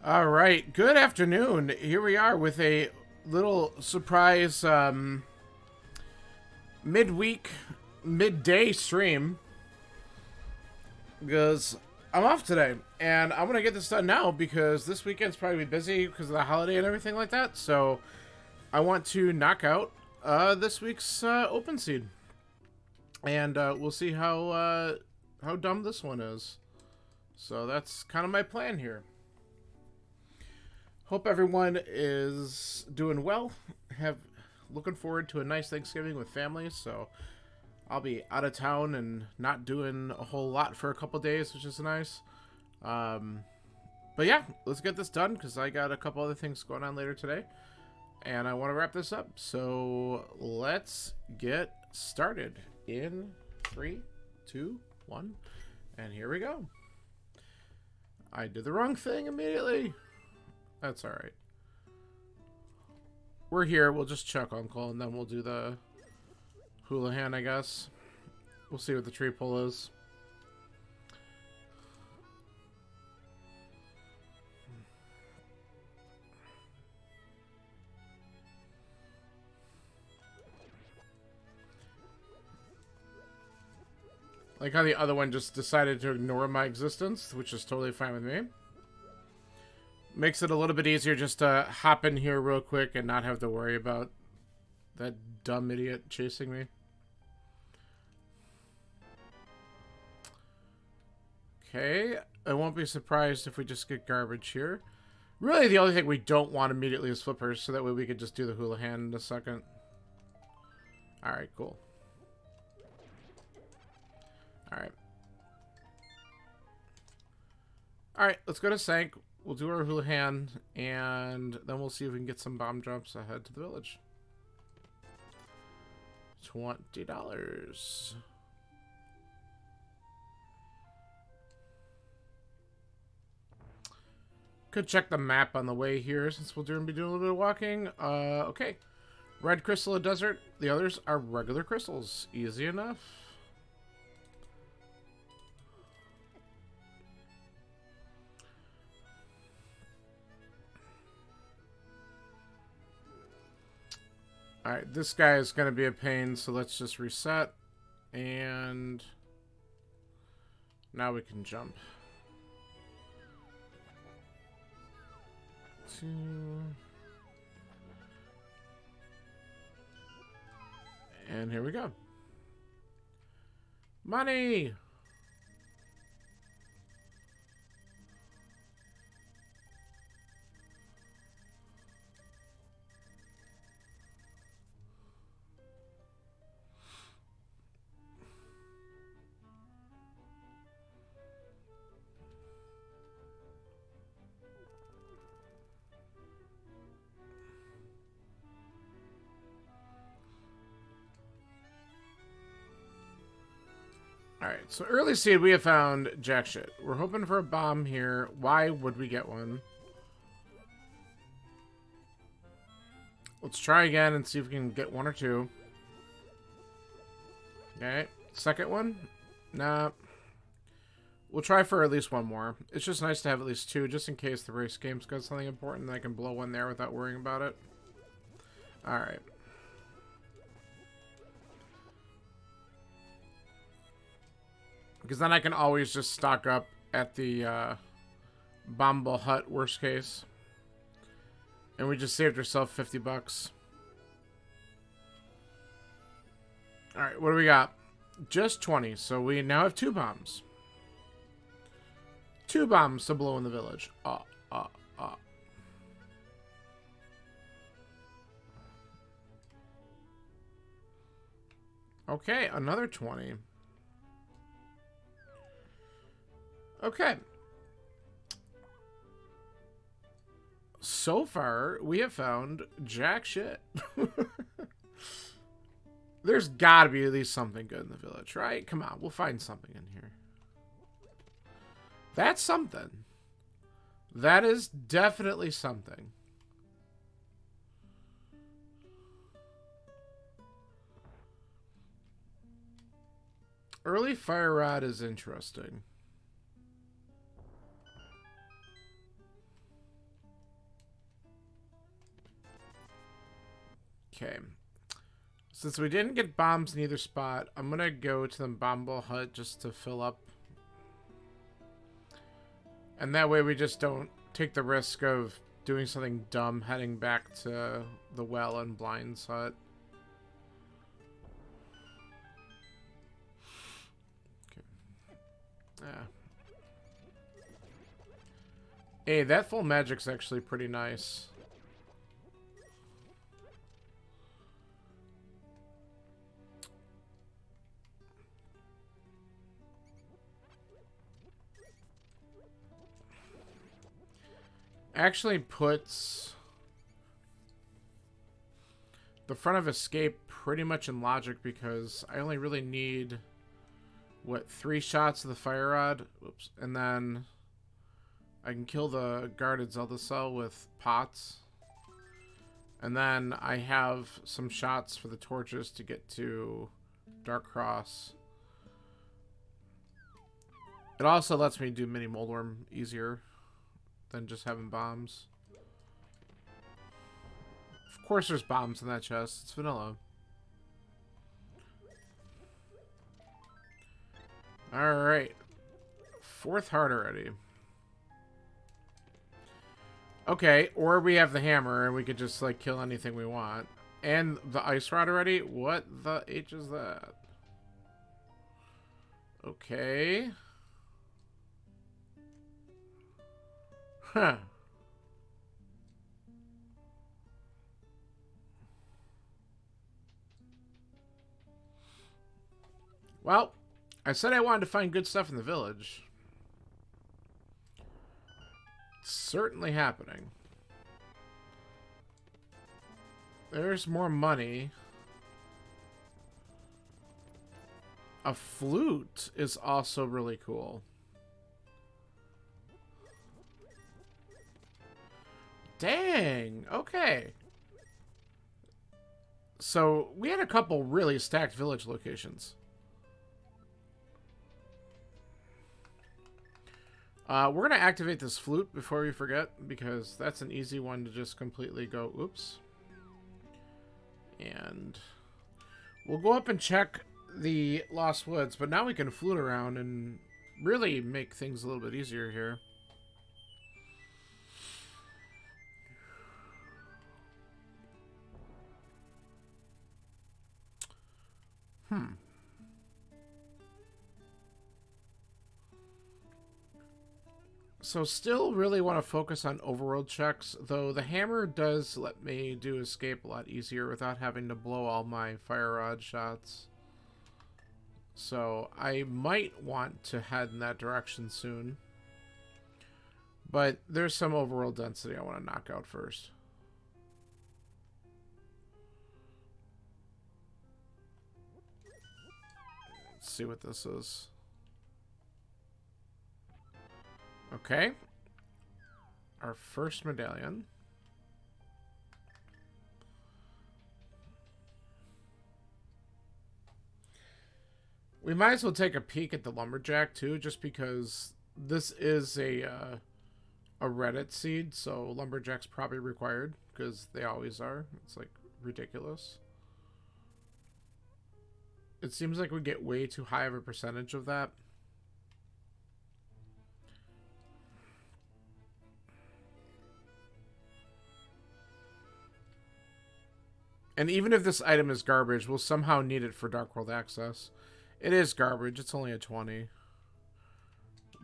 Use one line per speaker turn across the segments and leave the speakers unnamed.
All right, good afternoon. Here we are with a little surprise midweek, midday stream because I'm off today and I'm gonna get this done now because this weekend's probably busy because of the holiday and everything like that. So I want to knock out this week's open seed, and we'll see how dumb this one is. So that's kind of my plan here. Hope everyone is doing well. Have looking forward to a nice Thanksgiving with family. So I'll be out of town and not doing a whole lot for a couple days, which is nice. Um, but yeah, let's get this done because I got a couple other things going on later today, and I want to wrap this up. So let's get started in 3, 2, 1, and here we go. I did the wrong thing immediately. That's alright. We're here. We'll just chuck Uncle, and then we'll do the Houlihan, I guess. We'll see what the tree pull is. Like how the other one just decided to ignore my existence, which is totally fine with me. Makes it a little bit easier just to hop in here real quick and not have to worry about that dumb idiot chasing me. Okay, I won't be surprised if we just get garbage here. Really, the only thing we don't want immediately is flippers, so that way we could just do the Houlihan in a second. Alright, cool. Alright. Alright, let's go to Sank. We'll do our Houlihan, and then we'll see if we can get some bomb drops ahead to the village. $20. Could check the map on the way here since we'll be doing a little bit of walking. Okay. Red crystal of desert. The others are regular crystals. Easy enough. Alright, this guy is going to be a pain, so let's just reset. And now we can jump. 2. And here we go. Money! Alright, so early seed, we have found jack shit. We're hoping for a bomb here. Why would we get one? Let's try again and see if we can get one or two. Okay, second one? Nah. We'll try for at least one more. It's just nice to have at least two, just in case the race game's got something important and I can blow one there without worrying about it. Alright. Because then I can always just stock up at the Bombo Hut, worst case. And we just saved ourselves 50 bucks. Alright, what do we got? Just 20, so we now have 2 bombs. 2 bombs to blow in the village. Okay, another 20. Okay. So far, we have found jack shit. There's gotta be at least something good in the village, right? Come on, we'll find something in here. That's something. That is definitely something. Early fire rod is interesting. Okay. Since we didn't get bombs in either spot, I'm gonna go to the Bombo Hut just to fill up. And that way we just don't take the risk of doing something dumb heading back to the well and Blind's hut. Okay. Yeah. Hey, that full magic's actually pretty nice. Actually puts the front of escape pretty much in logic because I only really need, what, 3 shots of the fire rod? Oops. And then I can kill the guarded Zelda cell with pots. And then I have some shots for the torches to get to Dark Cross. It also lets me do mini Moldworm easier than just having bombs. Of course there's bombs in that chest. It's vanilla. Alright. 4th heart already. Okay, or we have the hammer and we could just, like, kill anything we want. And the ice rod already? What the H is that? Okay. Huh. Well, I said I wanted to find good stuff in the village. It's certainly happening. There's more money. A flute is also really cool. Dang, okay. So, we had a couple really stacked village locations. We're going to activate this flute before we forget, because that's an easy one to just completely go, oops. And we'll go up and check the Lost Woods, but now we can flute around and really make things a little bit easier here. So still really want to focus on overworld checks, though the hammer does let me do escape a lot easier without having to blow all my fire rod shots. So I might want to head in that direction soon. But there's some overworld density I want to knock out first. Let's see what this is. Okay. Our first medallion. We might as well take a peek at the lumberjack too, just because this is a Reddit seed, so lumberjack's probably required because they always are. It's like ridiculous. It seems like we get way too high of a percentage of that. And even if this item is garbage, we'll somehow need it for Dark World access. It is garbage. It's only a 20.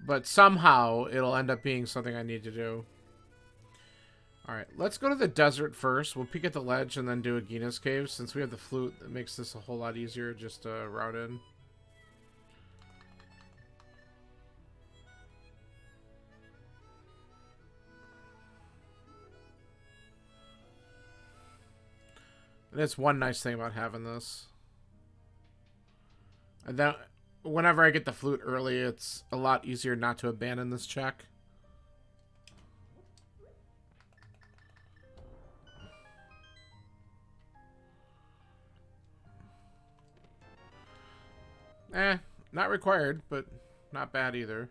But somehow it'll end up being something I need to do. Alright, let's go to the desert first. We'll peek at the ledge and then do a Gina's Cave. Since we have the flute, it makes this a whole lot easier just to route in. And that's one nice thing about having this. And then, whenever I get the flute early, it's a lot easier not to abandon this check. Not required, but not bad either.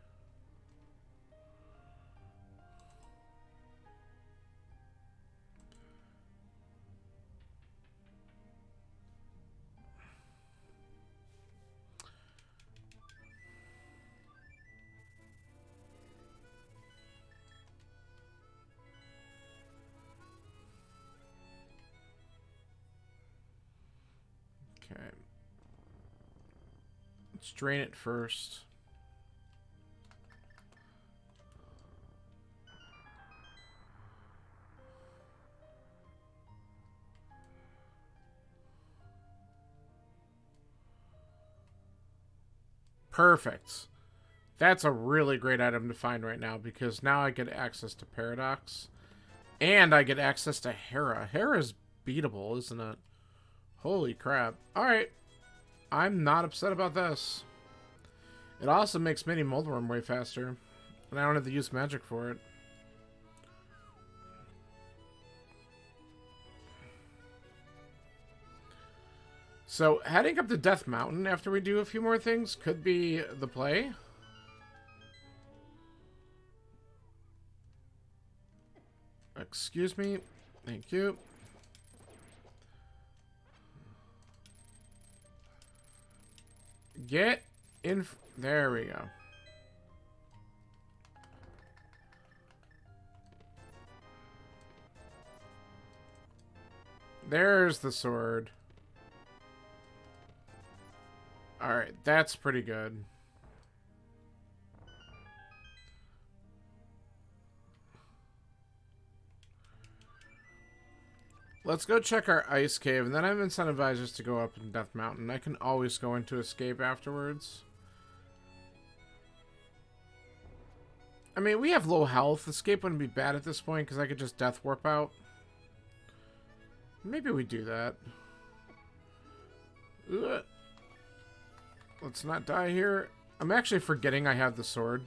Okay. Let's drain it first. Perfect. That's a really great item to find right now because now I get access to Paradox. And I get access to Hera. Hera's beatable, isn't it? Holy crap. Alright. I'm not upset about this. It also makes Mini Moldworm way faster. And I don't have to use magic for it. So, heading up to Death Mountain after we do a few more things could be the play. Excuse me. Thank you. Get in. There we go. There's the sword. Alright, that's pretty good. Let's go check our ice cave, and then I'm incentivized just to go up in Death Mountain. I can always go into escape afterwards. I mean, we have low health. Escape wouldn't be bad at this point, because I could just death warp out. Maybe we do that. Ugh. Let's not die here. I'm actually forgetting I have the sword.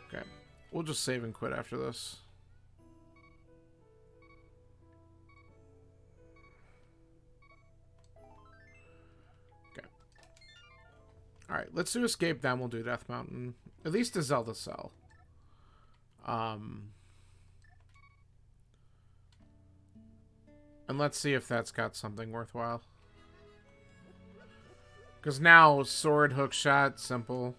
Okay. We'll just save and quit after this. Okay. Alright, let's do escape, then we'll do Death Mountain. At least a Zelda cell. And let's see if that's got something worthwhile. Because now, sword, hook shot, simple.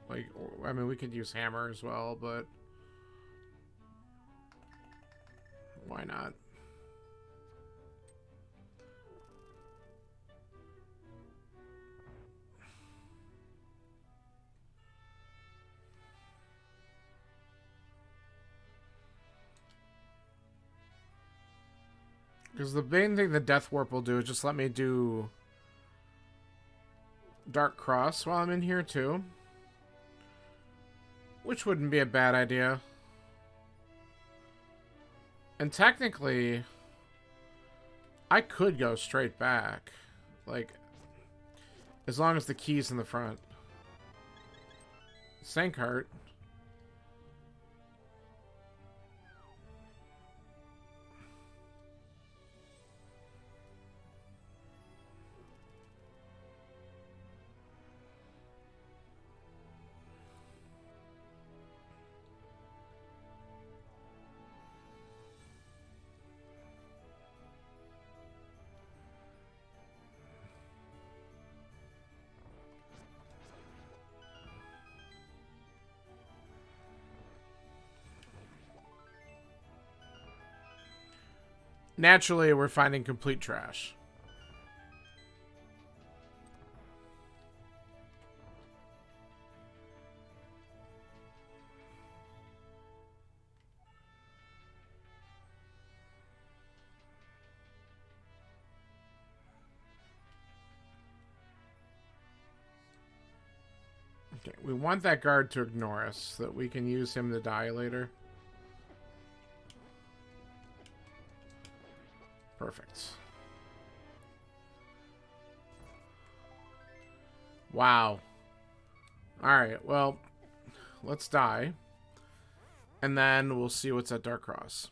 Like, I mean, we could use hammer as well, but... why not? Because the main thing the Death Warp will do is just let me do... Dark Cross while I'm in here too. Which wouldn't be a bad idea. And technically, I could go straight back. Like, as long as the key's in the front. Sankheart. Naturally, we're finding complete trash. Okay, we want that guard to ignore us so that we can use him to die later. Perfect. Wow. Alright, well, let's die. And then we'll see what's at Dark Cross.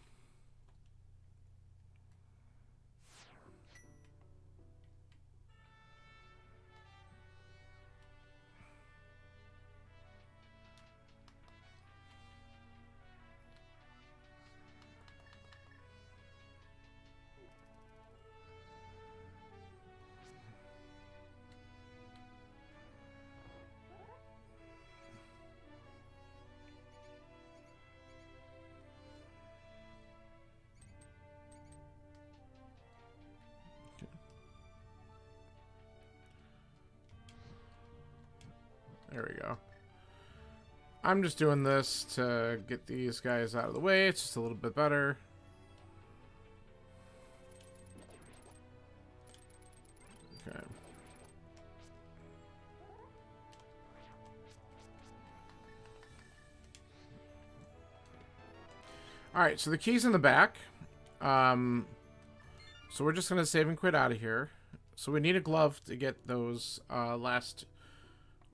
There we go. I'm just doing this to get these guys out of the way. It's just a little bit better. Okay. Alright, so the key's in the back. So we're just going to save and quit out of here. So we need a glove to get those last...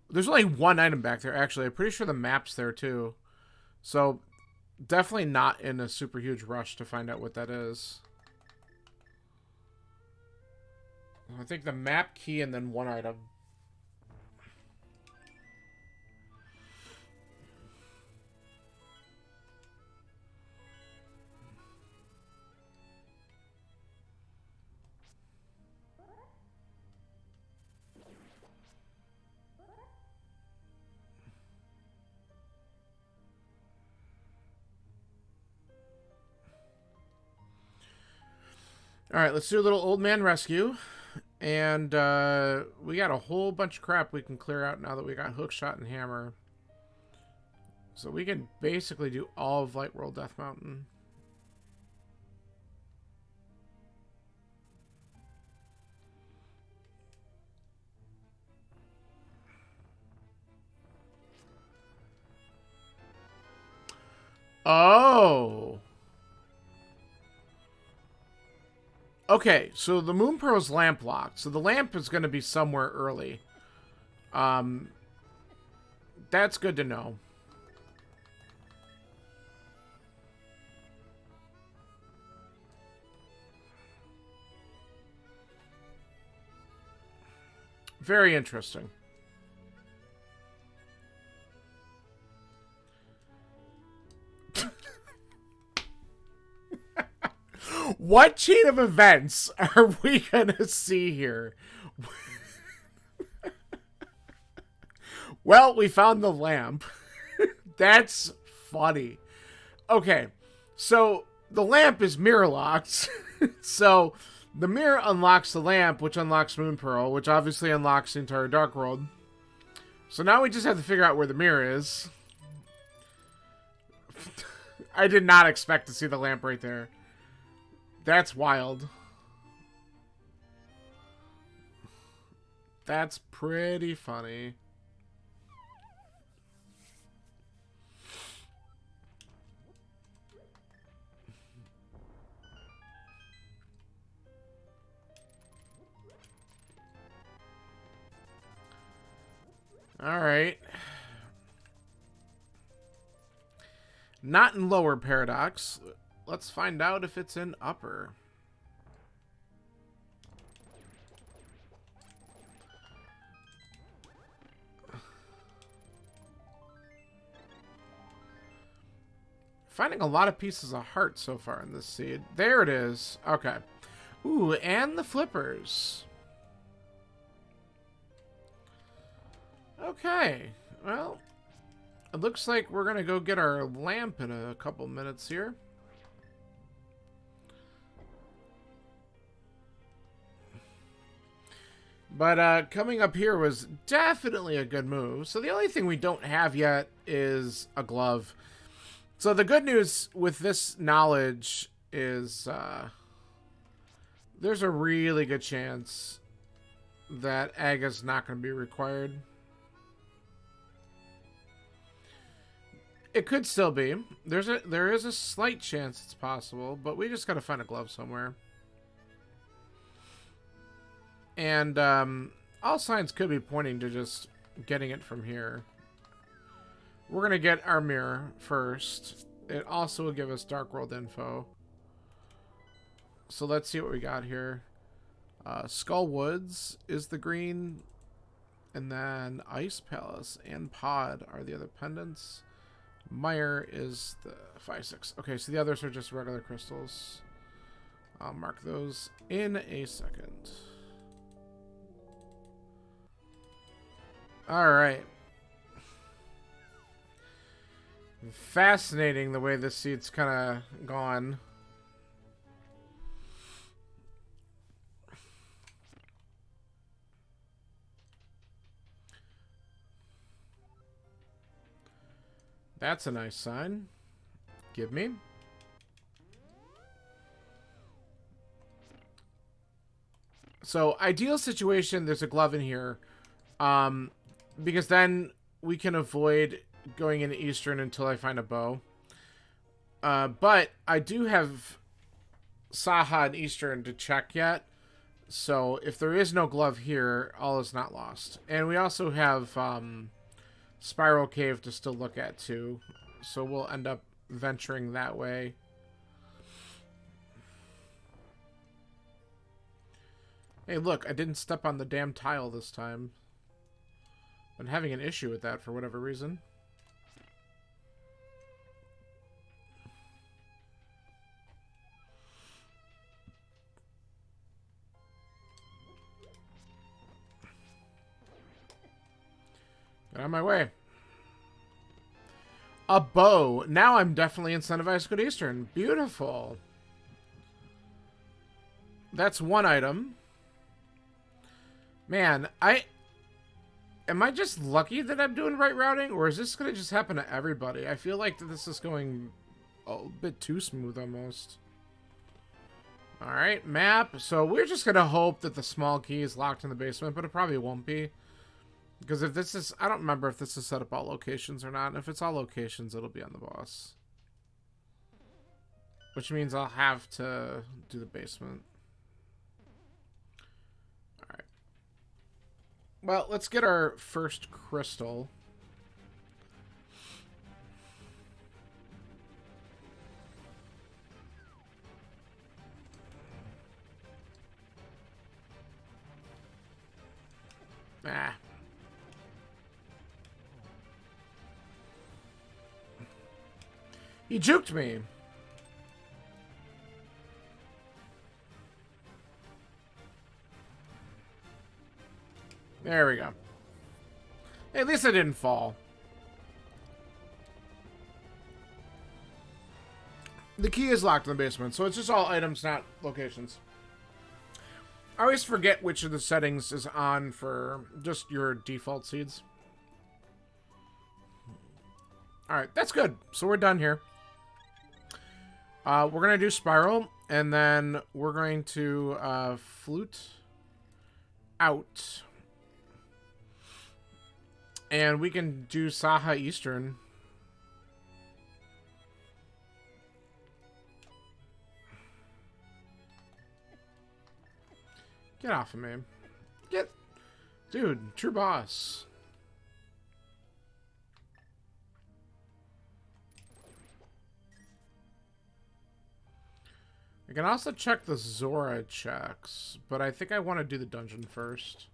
There's only one item back there, actually. I'm pretty sure the map's there, too. So, definitely not in a super huge rush to find out what that is. I think the map key and then one item. Alright, let's do a little old man rescue. And we got a whole bunch of crap we can clear out now that we got hookshot and hammer. So we can basically do all of Light World Death Mountain. Oh. Okay, so the Moon Pearl's lamp locked. So the lamp is going to be somewhere early. That's good to know. Very interesting. What chain of events are we gonna see here? Well, we found the lamp. That's funny. Okay, so the lamp is mirror locked. So the mirror unlocks the lamp, which unlocks Moon Pearl, which obviously unlocks the entire Dark World. So now we just have to figure out where the mirror is. I did not expect to see the lamp right there. That's wild. That's pretty funny. All right. Not in lower paradox. Let's find out if it's in upper. Finding a lot of pieces of heart so far in this seed. There it is. Okay. Ooh, and the flippers. Okay. Well, it looks like we're going to go get our lamp in a couple minutes here. But coming up here was definitely a good move. So the only thing we don't have yet is a glove. So the good news with this knowledge is there's a really good chance that Aga's not going to be required. It could still be. There is a slight chance it's possible, but we just got to find a glove somewhere. And all signs could be pointing to just getting it from here. We're going to get our mirror first. It also will give us Dark World info. So let's see what we got here. Skull Woods is the green. And then Ice Palace and Pod are the other pendants. Mire is the 5-6. Okay, so the others are just regular crystals. I'll mark those in a second. Alright. Fascinating the way this seed's kind of gone. That's a nice sign. Give me. So, ideal situation, there's a glove in here. Because then we can avoid going into Eastern until I find a bow. But I do have Saha and Eastern to check yet. So if there is no glove here, all is not lost. And we also have Spiral Cave to still look at too. So we'll end up venturing that way. Hey, look, I didn't step on the damn tile this time. I'm having an issue with that for whatever reason. Get on my way. A bow. Now I'm definitely incentivized to go to Eastern. Beautiful. That's one item. Man, am I just lucky that I'm doing right routing? Or is this going to just happen to everybody? I feel like this is going a bit too smooth almost. Alright, map. So we're just going to hope that the small key is locked in the basement, but it probably won't be. Because if this is... I don't remember if this is set up all locations or not. And if it's all locations, it'll be on the boss. Which means I'll have to do the basement. Alright. Well, let's get our first crystal. Ah. He juked me. There we go. Hey, at least I didn't fall. The key is locked in the basement, so it's just all items, not locations. I always forget which of the settings is on for just your default seeds. Alright, that's good. So we're done here. We're going to do Spiral, and then we're going to flute out. And we can do Saha Eastern. Get off of me. Get... Dude, true boss. I can also check the Zora checks, but I think I want to do the dungeon first.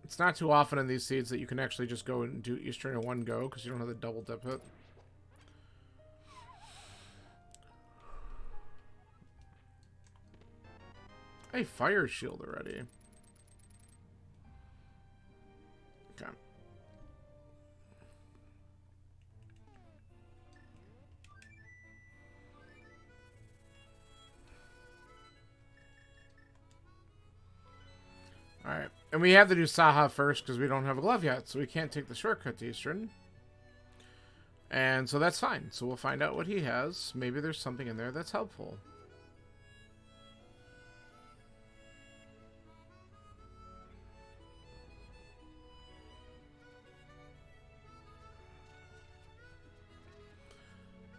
It's not too often in these seeds that you can actually just go and do Eastern in one go, because you don't have the double dip it. Hey, fire shield already. Okay. Alright. And we have to do Saha first because we don't have a glove yet, so we can't take the shortcut to Eastern. And so that's fine. So we'll find out what he has. Maybe there's something in there that's helpful.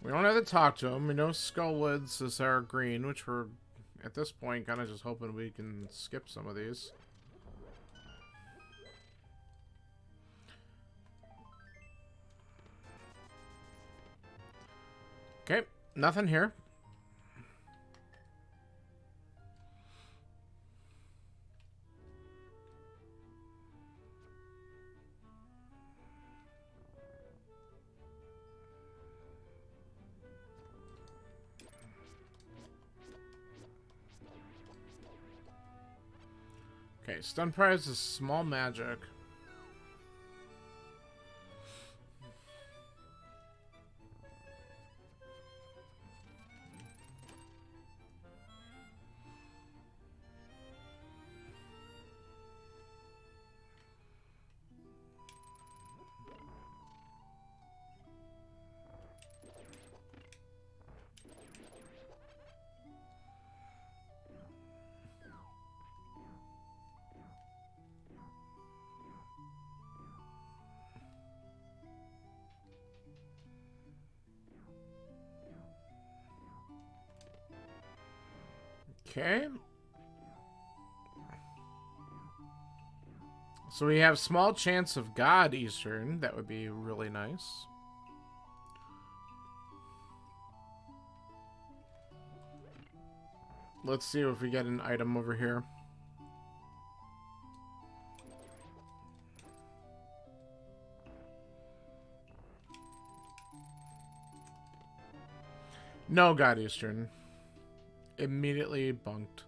We don't have to talk to him. We know Skullwoods is our green, which we're, at this point, kind of just hoping we can skip some of these. Okay, nothing here. Okay, stun prize is small magic. Okay. So we have small chance of God Eastern. That would be really nice. Let's see if we get an item over here. No God Eastern. Immediately bunked.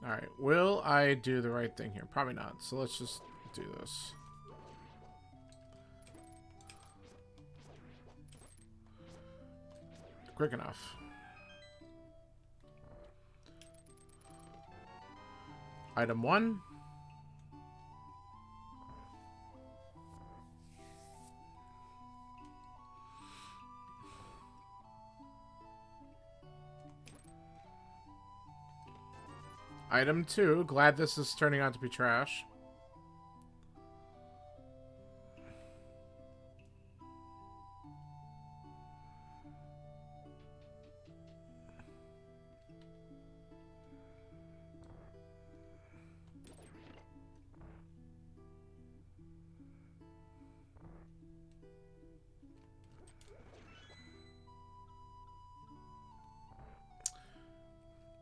Alright, will I do the right thing here? Probably not, so let's just do this. Quick enough. Item 1. Item 2. Glad this is turning out to be trash.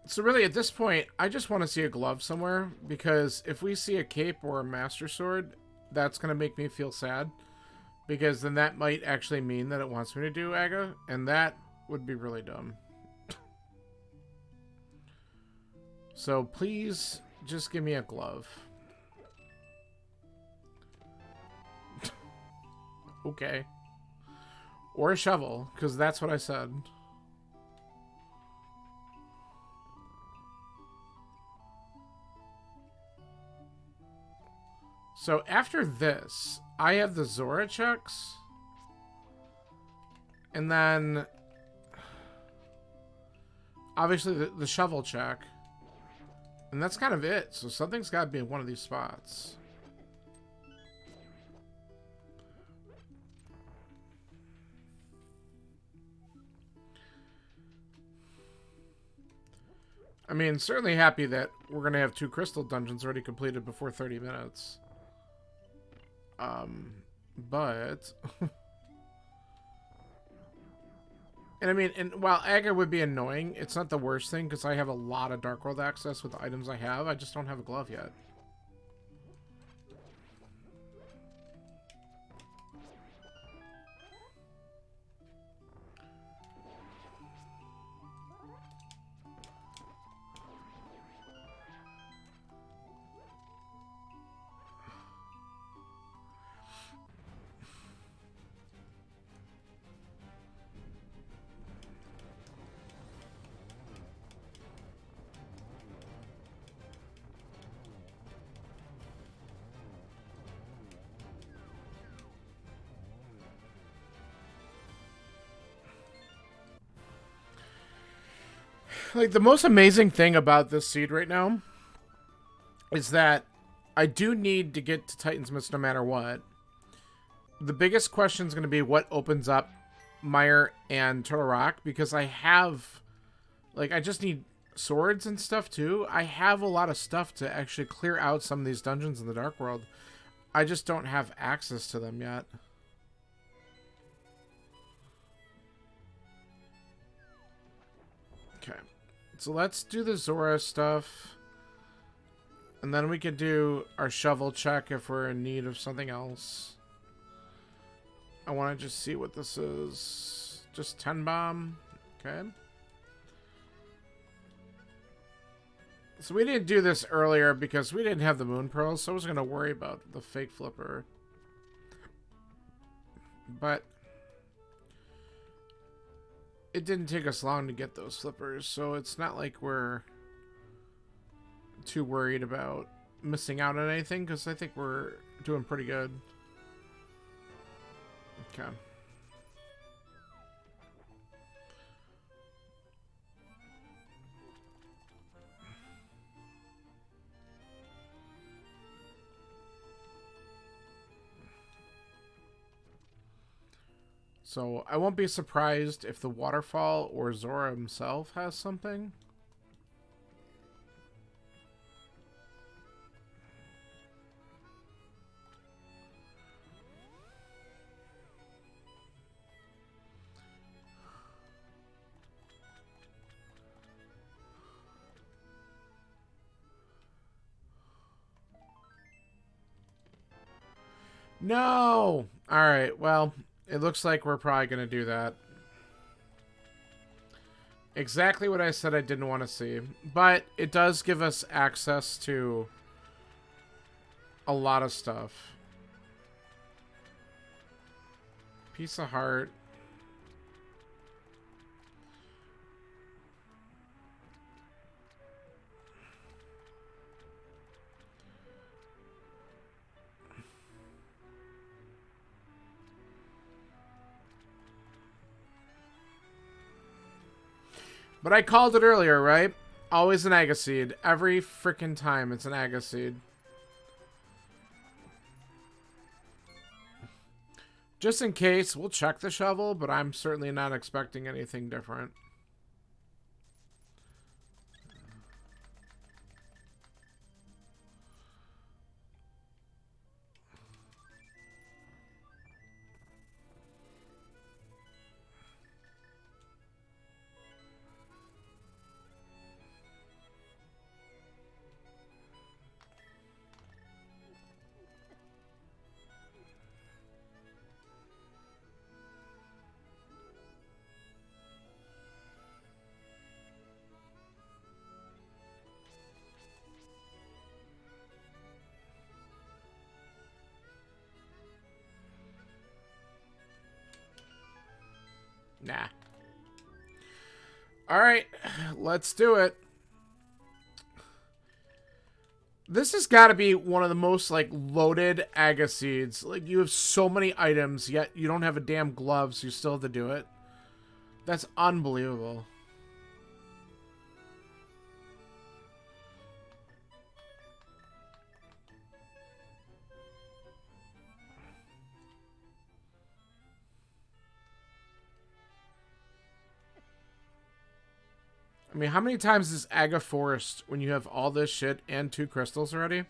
So really, at this point, I just want to see a glove somewhere, because if we see a cape or a master sword, that's going to make me feel sad, because then that might actually mean that it wants me to do Aga, and that would be really dumb. So please, just give me a glove. Okay. Or a shovel, because that's what I said. So after this, I have the Zora checks. And then obviously the shovel check. And that's kind of it. So something's got to be in one of these spots. I mean, certainly happy that we're going to have 2 crystal dungeons already completed before 30 minutes. But and I mean, and while Aga would be annoying, it's not the worst thing, because I have a lot of Dark World access with the items I have. I just don't have a glove yet. Like, the most amazing thing about this seed right now is that I do need to get to Titan's Mist no matter what. The biggest question is going to be what opens up Mire and Turtle Rock, because I have, like, I just need swords and stuff too. I have a lot of stuff to actually clear out some of these dungeons in the Dark World. I just don't have access to them yet. Okay. So let's do the Zora stuff. And then we could do our shovel check if we're in need of something else. I want to just see what this is. Just 10 bomb. Okay. So we didn't do this earlier because we didn't have the moon pearls, so I wasn't going to worry about the fake flipper. But it didn't take us long to get those flippers, so it's not like we're too worried about missing out on anything, because I think we're doing pretty good. Okay. So I won't be surprised if the waterfall or Zora himself has something. No! Alright, well, it looks like we're probably going to do that. Exactly what I said I didn't want to see. But it does give us access to a lot of stuff. Piece of heart. But I called it earlier, right? Always an Agaseed. Every freaking time it's an Agaseed. Just in case, we'll check the shovel, but I'm certainly not expecting anything different. Nah. Alright, let's do it. This has got to be one of the most, like, loaded Agaseeds. Like, you have so many items, yet you don't have a damn glove, so you still have to do it. That's unbelievable. I mean, how many times is Aga Forest when you have all this shit and 2 crystals already?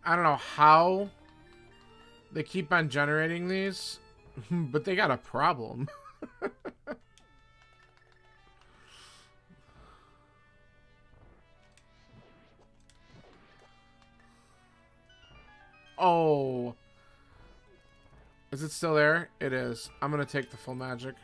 I don't know how they keep on generating these, but they got a problem. Oh. Is it still there? It is. I'm going to take the full magic.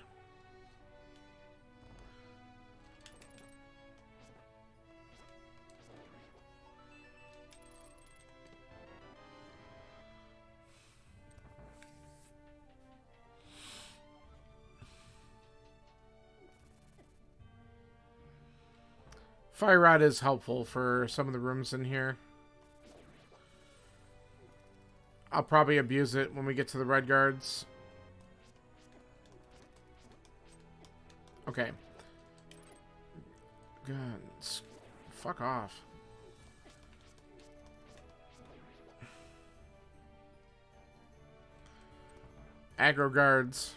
Fire Rod is helpful for some of the rooms in here. I'll probably abuse it when we get to the red guards. Okay. God, fuck off. Aggro guards.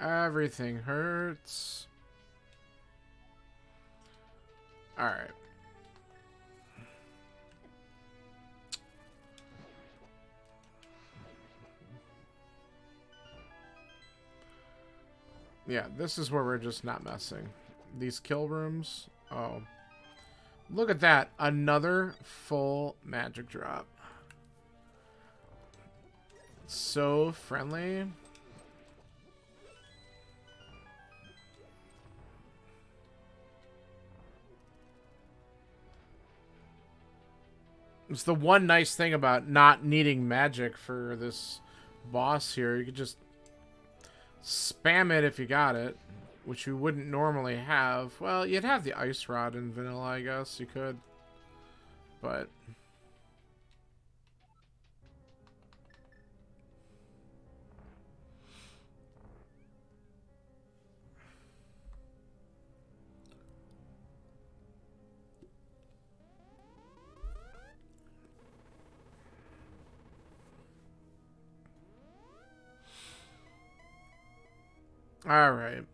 Everything hurts. Alright. Yeah, this is where we're just not messing. These kill rooms. Oh. Look at that. Another full magic drop. So friendly. It's the one nice thing about not needing magic for this boss here. You could just spam it if you got it, which you wouldn't normally have. Well, you'd have the ice rod in vanilla, I guess. You could. But... Alright.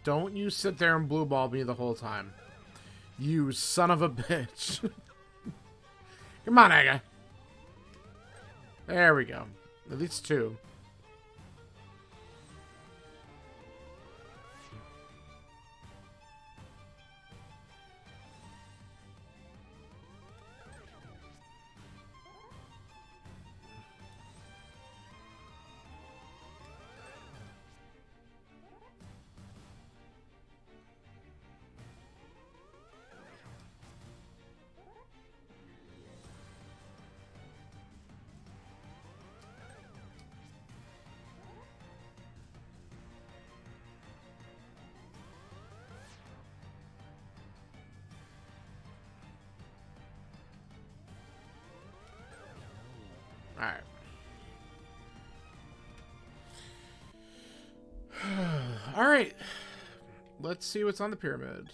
Don't you sit there and blue ball me the whole time. You son of a bitch. Come on, Aga. There we go. At least two. Alright. Alright. Let's see what's on the pyramid.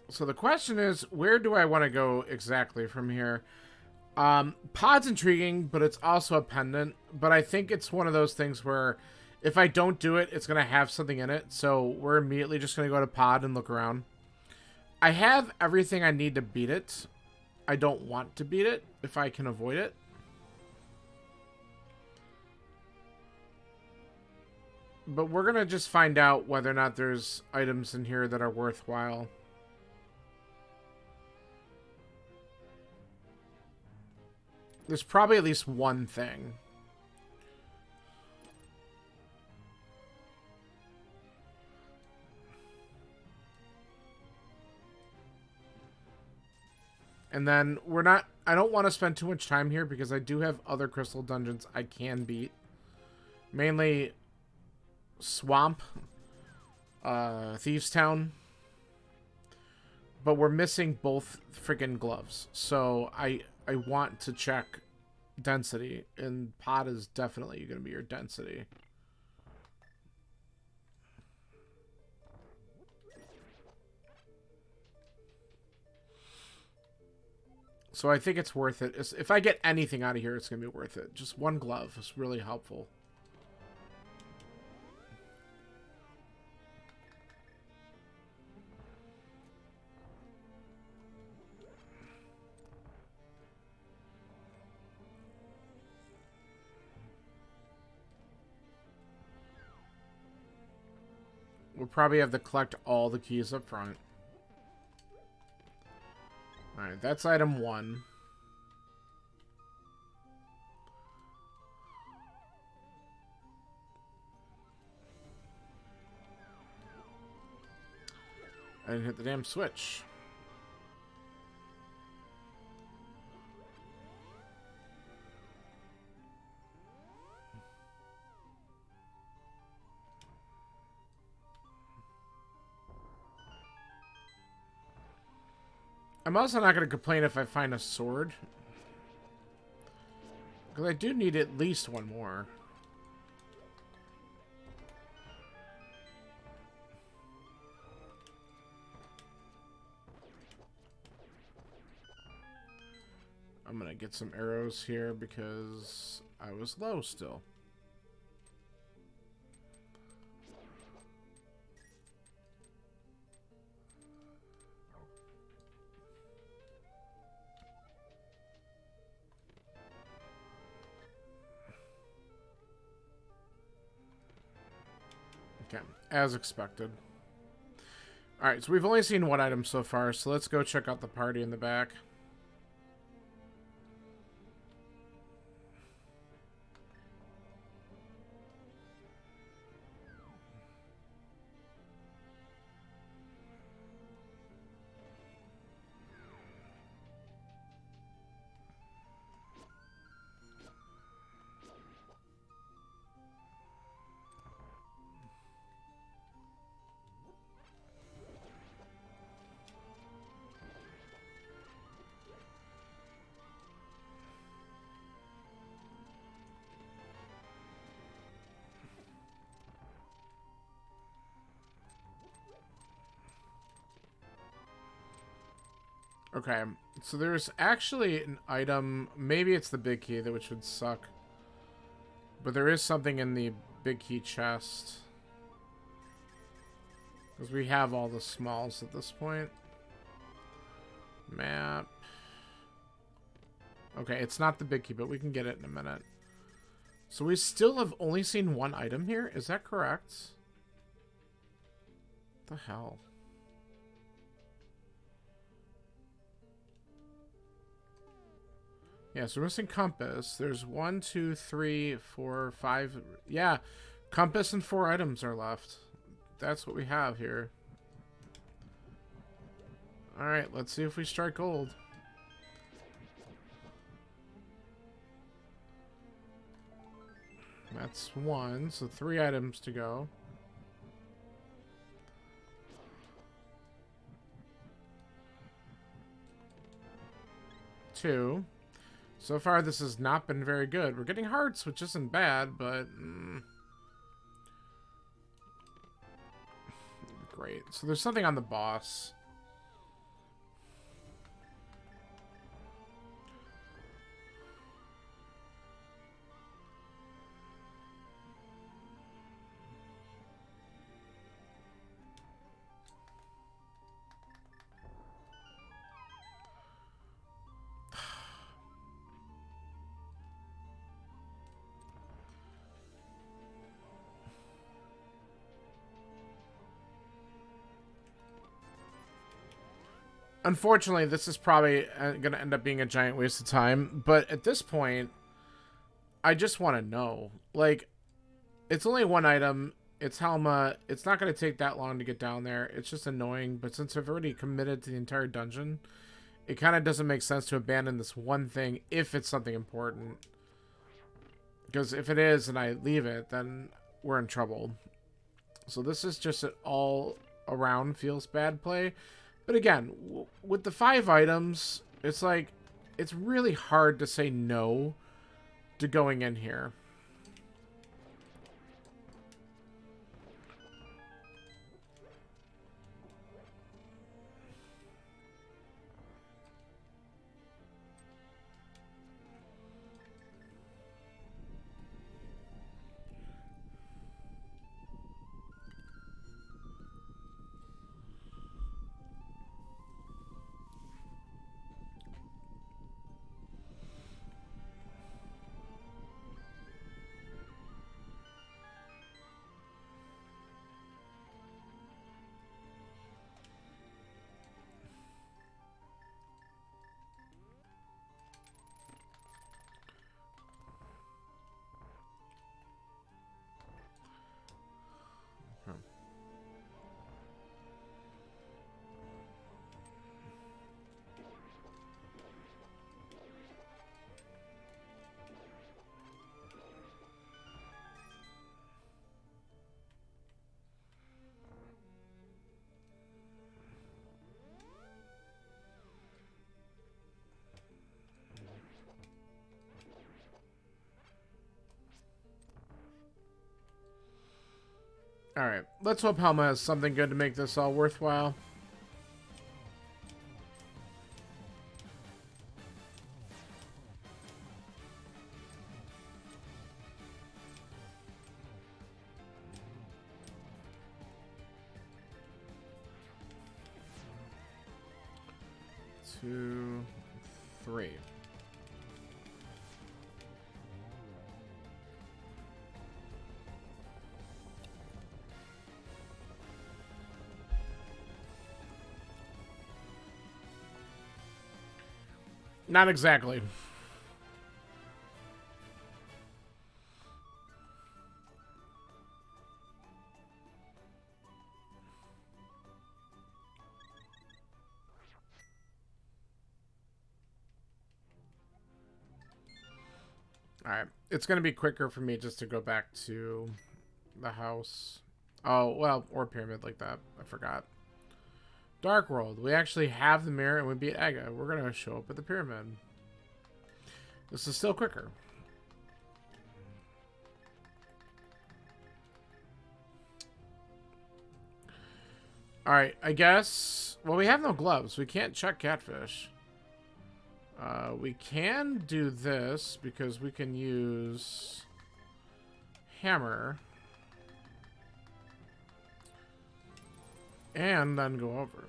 So the question is, where do I want to go exactly from here? Pod's intriguing, but it's also a pendant. But I think it's one of those things where if I don't do it, it's going to have something in it. So we're immediately just going to go to Pod and look around. I have everything I need to beat it. I don't want to beat it if I can avoid it. But we're going to just find out whether or not there's items in here that are worthwhile. There's probably at least one thing. And then I don't want to spend too much time here because I do have other crystal dungeons I can beat. Mainly Swamp, Thieves Town. But we're missing both freaking gloves. So I want to check density, and Pod is definitely going to be your density. So I think it's worth it. If I get anything out of here, it's going to be worth it. Just one glove is really helpful. We'll probably have to collect all the keys up front. Alright, that's item 1. I didn't hit the damn switch. I'm also not going to complain if I find a sword. Because I do need at least one more. I'm going to get some arrows here because I was low still. Okay, as expected. Alright, so we've only seen one item so far, so let's go check out the party in the back. Okay, so there's actually an item, maybe it's the big key, which would suck. But there is something in the big key chest. Because we have all the smalls at this point. Map. Okay, it's not the big key, but we can get it in a minute. So we still have only seen one item here? Is that correct? What the hell? Yeah, so we're missing compass. There's 1, 2, 3, 4, 5. Yeah, compass and 4 items are left. That's what we have here. Alright, let's see if we strike gold. That's 1, so 3 items to go. 2. So far, this has not been very good. We're getting hearts, which isn't bad, but... Great. So there's something on the boss. Unfortunately, this is probably going to end up being a giant waste of time. But at this point, I just want to know. Like, it's only one item. It's Helma. It's not going to take that long to get down there. It's just annoying. But since I've already committed to the entire dungeon, it kind of doesn't make sense to abandon this one thing if it's something important. Because if it is and I leave it, then we're in trouble. So this is just an all-around feels bad play. But again, with the 5 items, it's like, it's really hard to say no to going in here. Alright, let's hope Helma has something good to make this all worthwhile. Two, 3. Not exactly. Alright. It's going to be quicker for me just to go back to the house. Oh, well, or pyramid like that. I forgot. Dark World. We actually have the mirror and we beat Aga. We're going to show up at the pyramid. This is still quicker. Alright, I guess... Well, we have no gloves. We can't check catfish. We can do this because we can use hammer and then go over.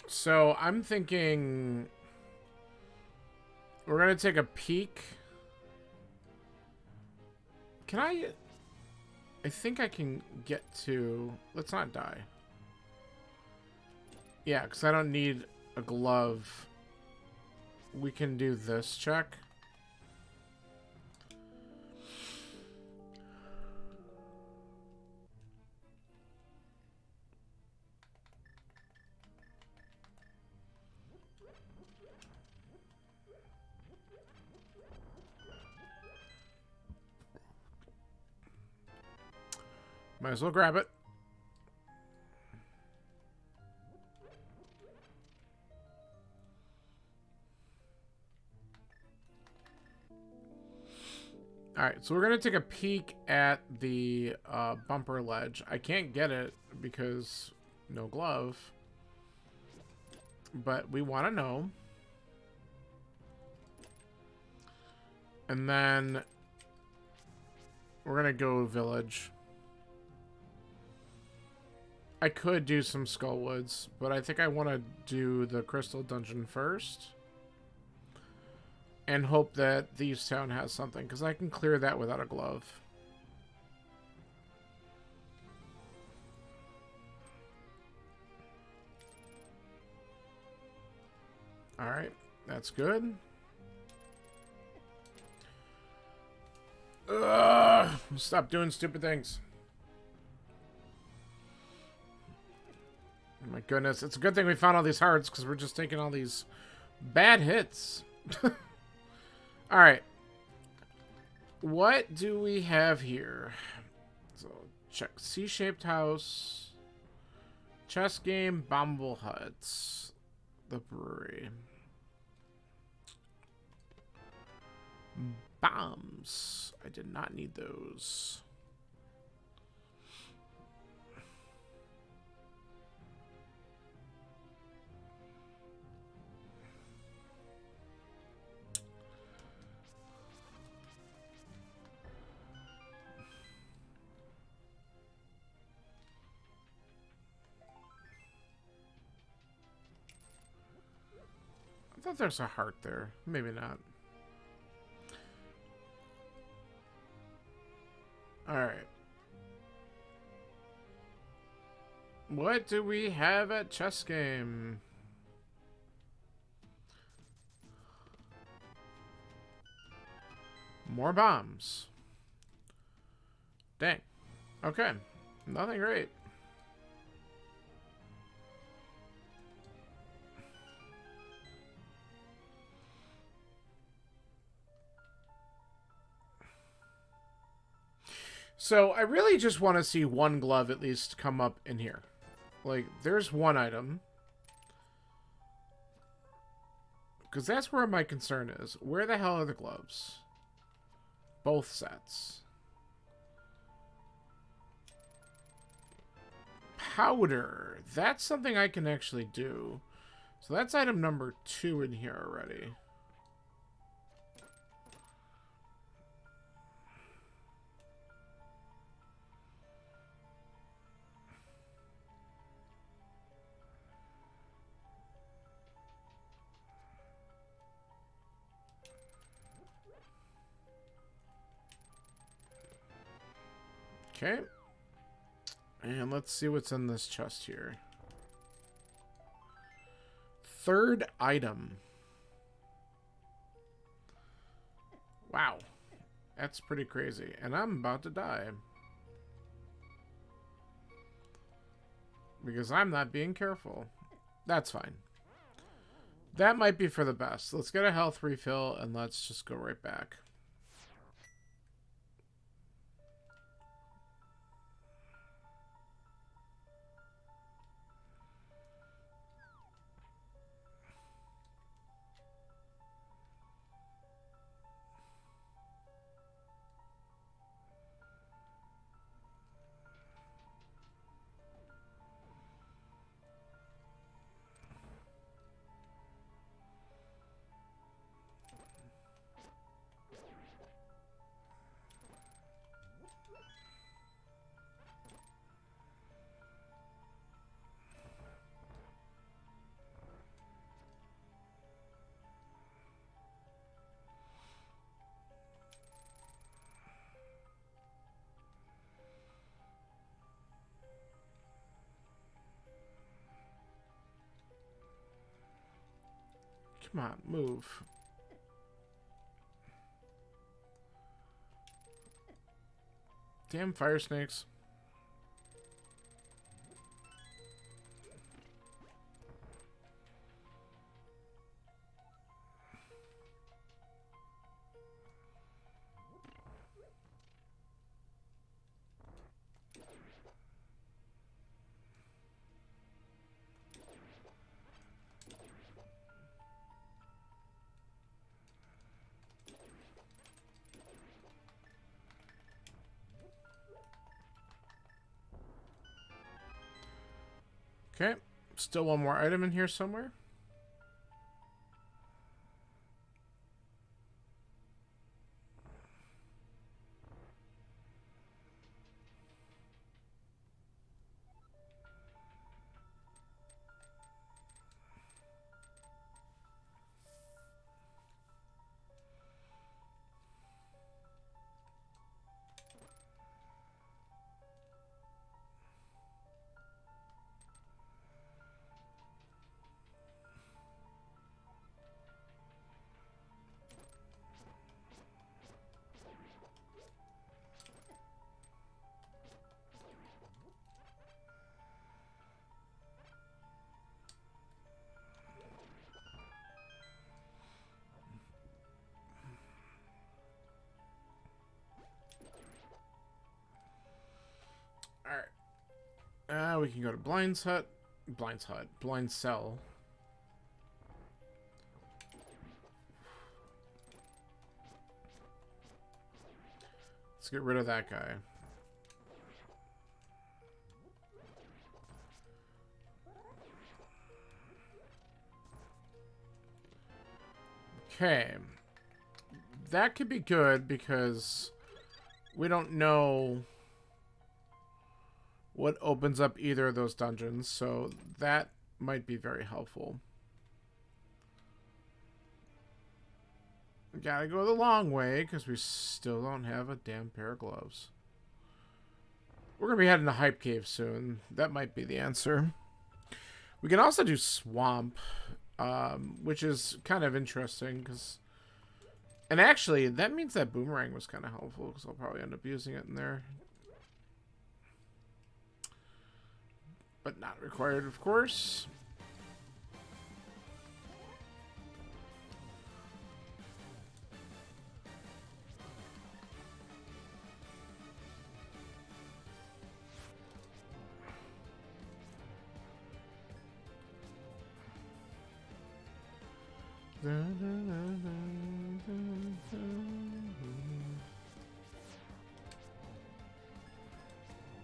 So I'm thinking we're gonna take a peek. Can I think I can get to... Let's not die. Yeah, because I don't need a glove. We can do this check. Might as well grab it. Alright, so we're going to take a peek at the bumper ledge. I can't get it because no glove. But we want to know. And then we're going to go village. I could do some Skullwoods, but I think I want to do the Crystal Dungeon first. And hope that Thieves Town has something, because I can clear that without a glove. Alright, that's good. Ugh, stop doing stupid things. Oh my goodness, it's a good thing we found all these hearts, because we're just taking all these bad hits. Alright. What do we have here? So, check. C-shaped house. Chess game. Bombable huts. The brewery. Bombs. I did not need those. I thought there's a heart there. Maybe not. Alright. What do we have at chess game? More bombs. Dang. Okay. Nothing great. So, I really just want to see one glove at least come up in here. Like, there's one item. Because that's where my concern is. Where the hell are the gloves? Both sets. Powder. That's something I can actually do. So that's item number 2 in here already. Okay. And let's see what's in this chest here. third item. Wow. That's pretty crazy. And I'm about to die. Because I'm not being careful. That's fine. That might be for the best. Let's get a health refill and let's just go right back. Come on, move. Damn fire snakes. Okay, still one more item in here somewhere. Alright. We can go to Blind Cell. Let's get rid of that guy. Okay. That could be good because we don't know what opens up either of those dungeons, so that might be very helpful. We gotta go the long way because we still don't have a damn pair of gloves. We're gonna be heading to Hype Cave soon. That might be the answer. We can also do Swamp, which is kind of interesting because... And actually, that means that Boomerang was kind of helpful because I'll probably end up using it in there. But not required, of course.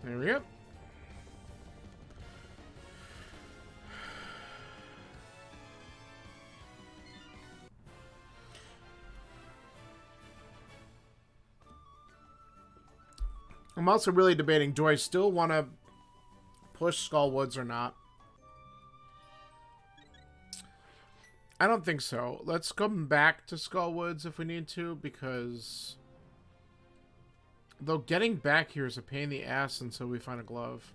There we go. I'm also really debating, do I still want to push Skull Woods or not? I don't think so. Let's come back to Skull Woods if we need to, because... Though getting back here is a pain in the ass until we find a glove.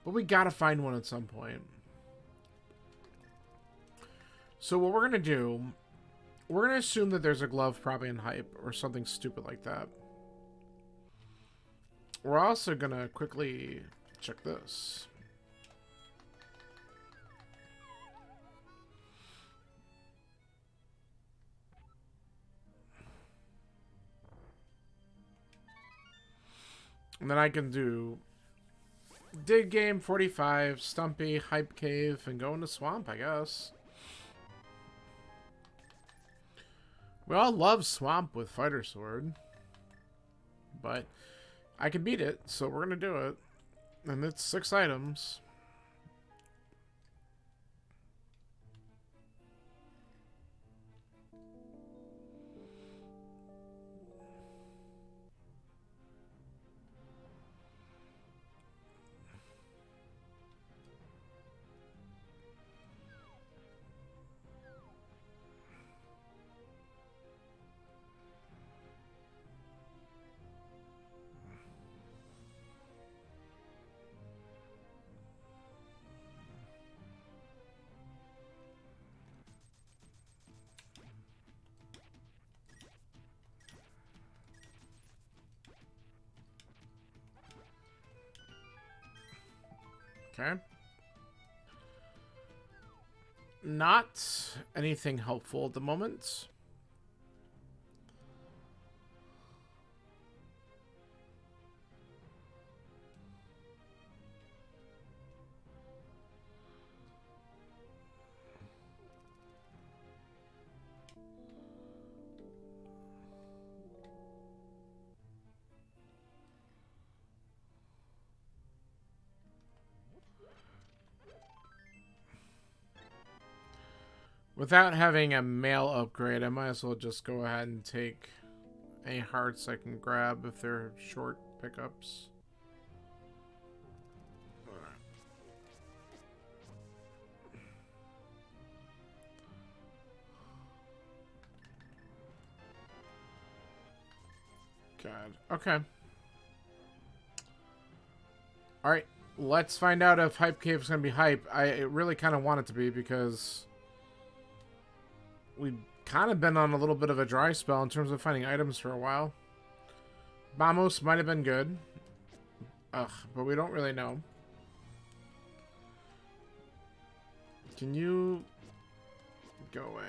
But we gotta find one at some point. So what we're gonna do, we're gonna assume that there's a glove probably in hype or something stupid like that. We're also gonna quickly check this. And then I can do dig game 45, Stumpy, hype cave, and go into swamp, I guess. We all love swamp with fighter sword, but I can beat it, so we're gonna do it. And it's 6 items. Okay. Not anything helpful at the moment. Without having a mail upgrade, I might as well just go ahead and take any hearts I can grab if they're short pickups. God. Okay. Alright. Let's find out if Hype Cave is going to be hype. I really kind of want it to be because we've kind of been on a little bit of a dry spell in terms of finding items for a while. Vamos might have been good. Ugh, but we don't really know. Can you go away?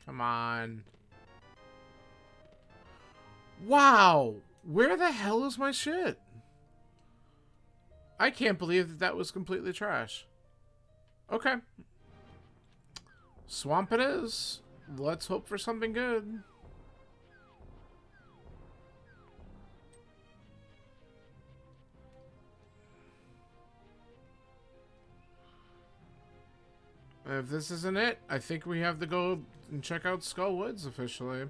Come on. Wow! Where the hell is my shit? I can't believe that that was completely trash. Okay. Swamp it is. Let's hope for something good. If this isn't it, I think we have to go and check out Skull Woods officially.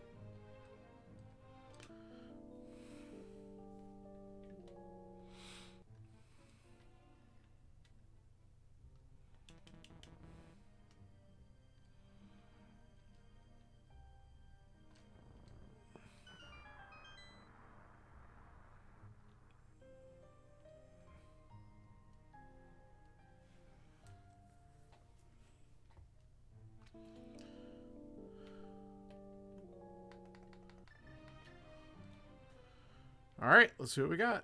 Alright, let's see what we got.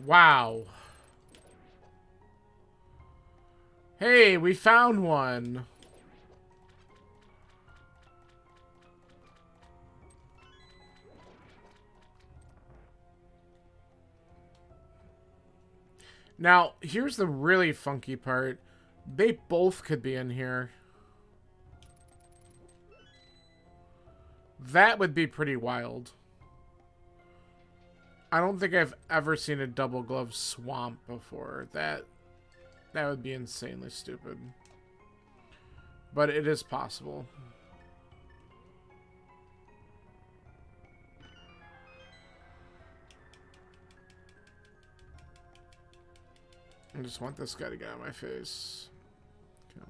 Wow. Hey, we found one. Now, here's the really funky part. They both could be in here. That would be pretty wild. I don't think I've ever seen a double glove swamp before. That would be insanely stupid. But it is possible. I just want this guy to get out of my face. Okay.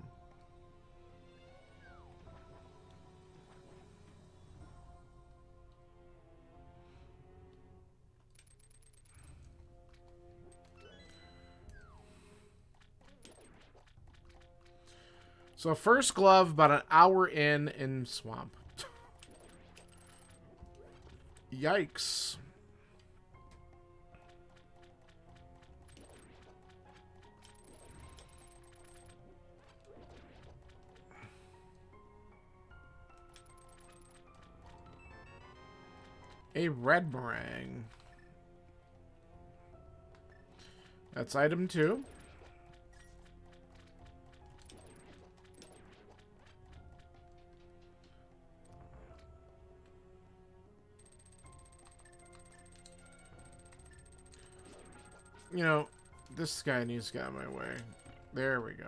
So first glove about an hour in swamp. Yikes. A red meringue. That's item 2. You know, this guy needs to get out of my way. There we go.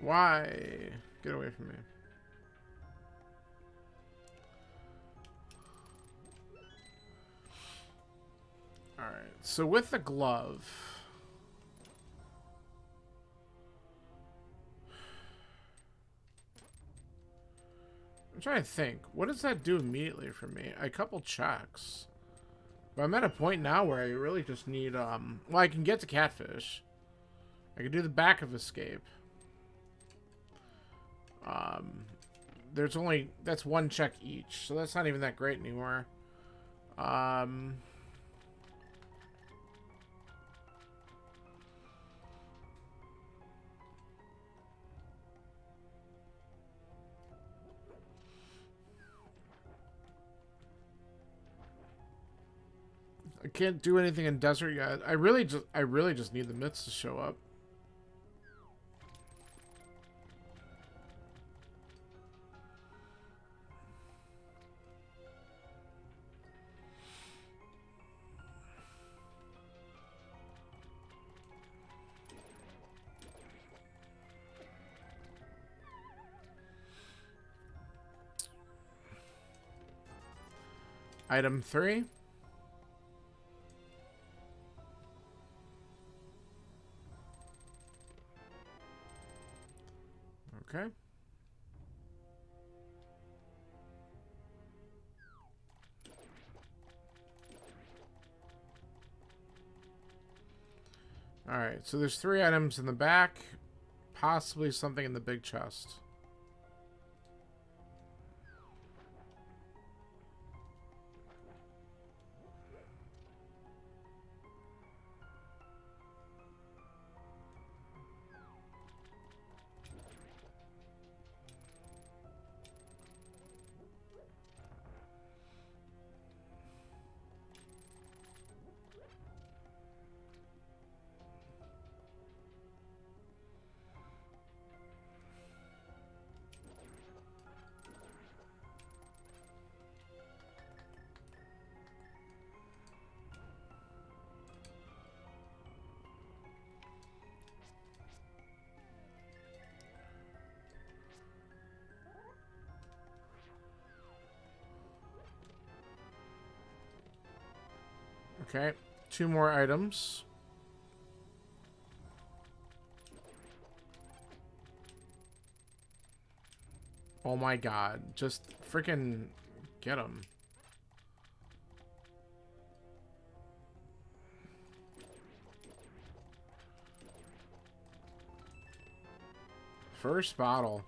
Why? Get away from me. Alright, so with the glove... I'm trying to think. What does that do immediately for me? A couple checks. But I'm at a point now where I really just need, well, I can get to catfish. I can do the back of escape. There's only, that's one check each, so that's not even that great anymore. I can't do anything in desert yet. I really just need the myths to show up. Item 3. Okay. Alright, so there's 3 items in the back. Possibly something in the big chest. Okay, 2 more items. Oh my god, just freaking get them. First bottle.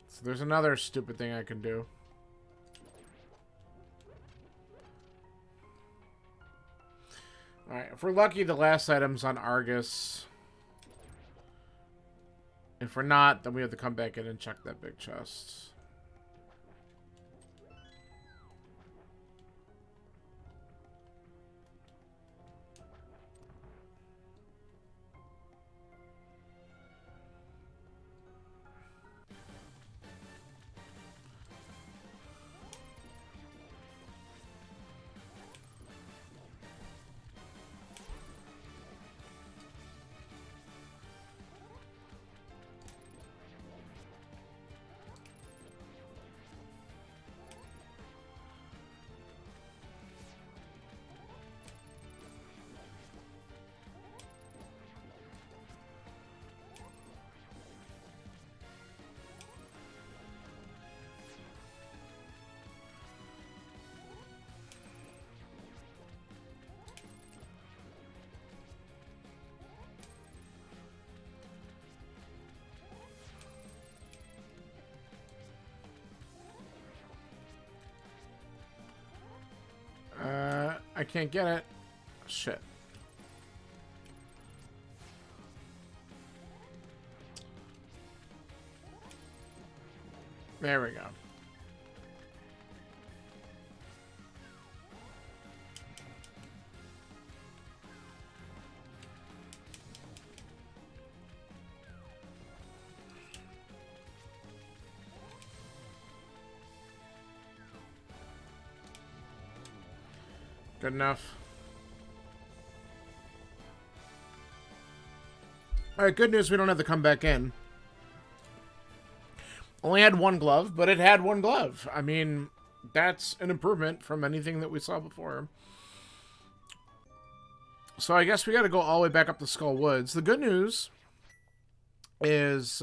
So there's another stupid thing I can do. Alright, if we're lucky, the last item's on Argus. If we're not, then we have to come back in and check that big chest. I can't get it. Shit. There we go. Good enough. Alright, good news, we don't have to come back in. Only had one glove, but it had one glove. I mean, that's an improvement from anything that we saw before. So I guess we gotta go all the way back up to Skull Woods. The good news is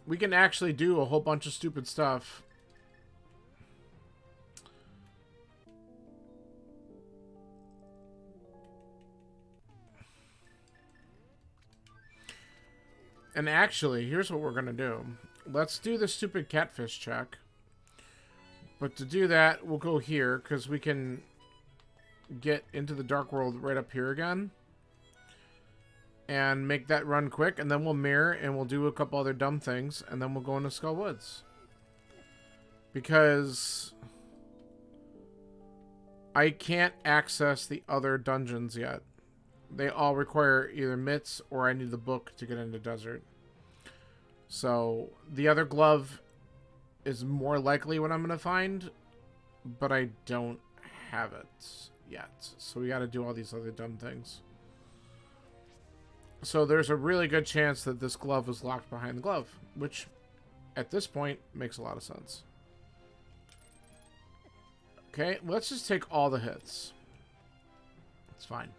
we can actually do a whole bunch of stupid stuff. And actually, here's what we're going to do. Let's do the stupid catfish check. But to do that, we'll go here, because we can get into the Dark World right up here again. And make that run quick, and then we'll mirror, and we'll do a couple other dumb things, and then we'll go into Skull Woods. Because I can't access the other dungeons yet. They all require either mitts or I need the book to get into desert. So the other glove is more likely what I'm going to find, but I don't have it yet. So we got to do all these other dumb things. So there's a really good chance that this glove was locked behind the glove, which at this point makes a lot of sense. Okay, let's just take all the hits. It's fine.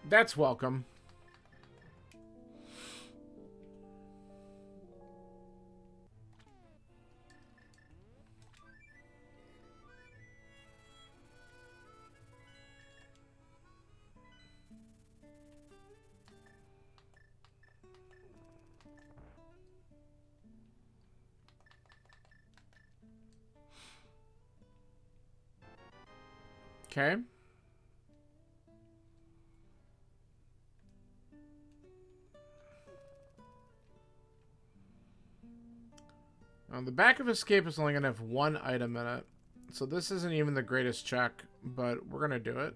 That's welcome. Okay. The back of escape is only going to have one item in it. So this isn't even the greatest check, but we're going to do it.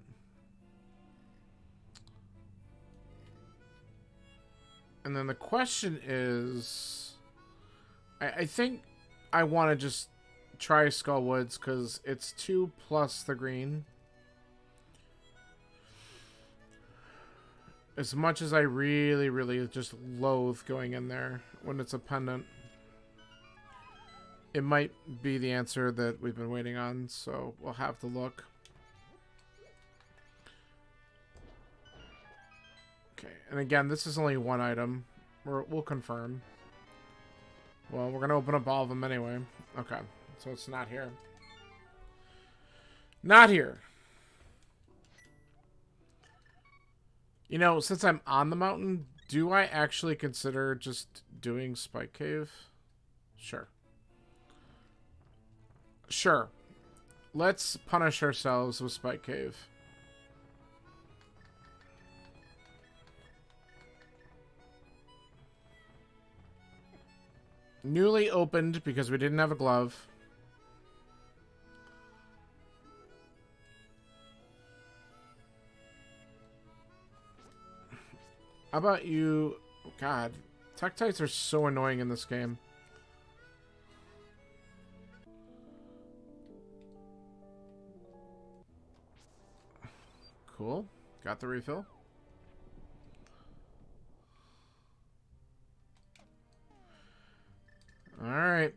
And then the question is... I think I want to just try Skull Woods because it's 2 plus the green. As much as I really, really just loathe going in there when it's a pendant. it might be the answer that we've been waiting on, so we'll have to look. Okay, and again, this is only one item. We'll confirm. Well, we're going to open up all of them anyway. Okay, so it's not here. Not here. You know, since I'm on the mountain, do I actually consider just doing Spike Cave? Sure. Sure. Let's punish ourselves with Spike Cave. Newly opened because we didn't have a glove. How about you... God, Tektites are so annoying in this game. Cool. Got the refill. Alright.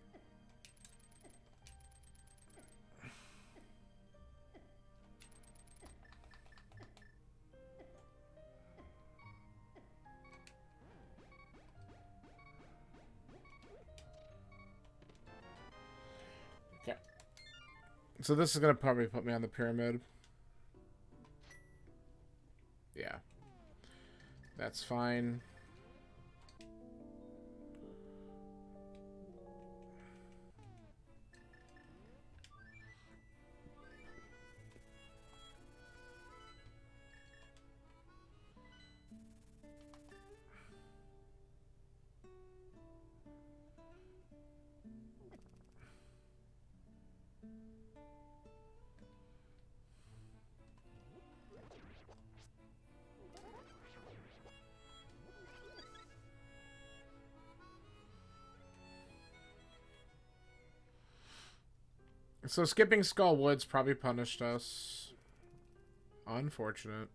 Okay. So this is going to probably put me on the pyramid. Yeah. That's fine. So skipping Skull Woods probably punished us. Unfortunate.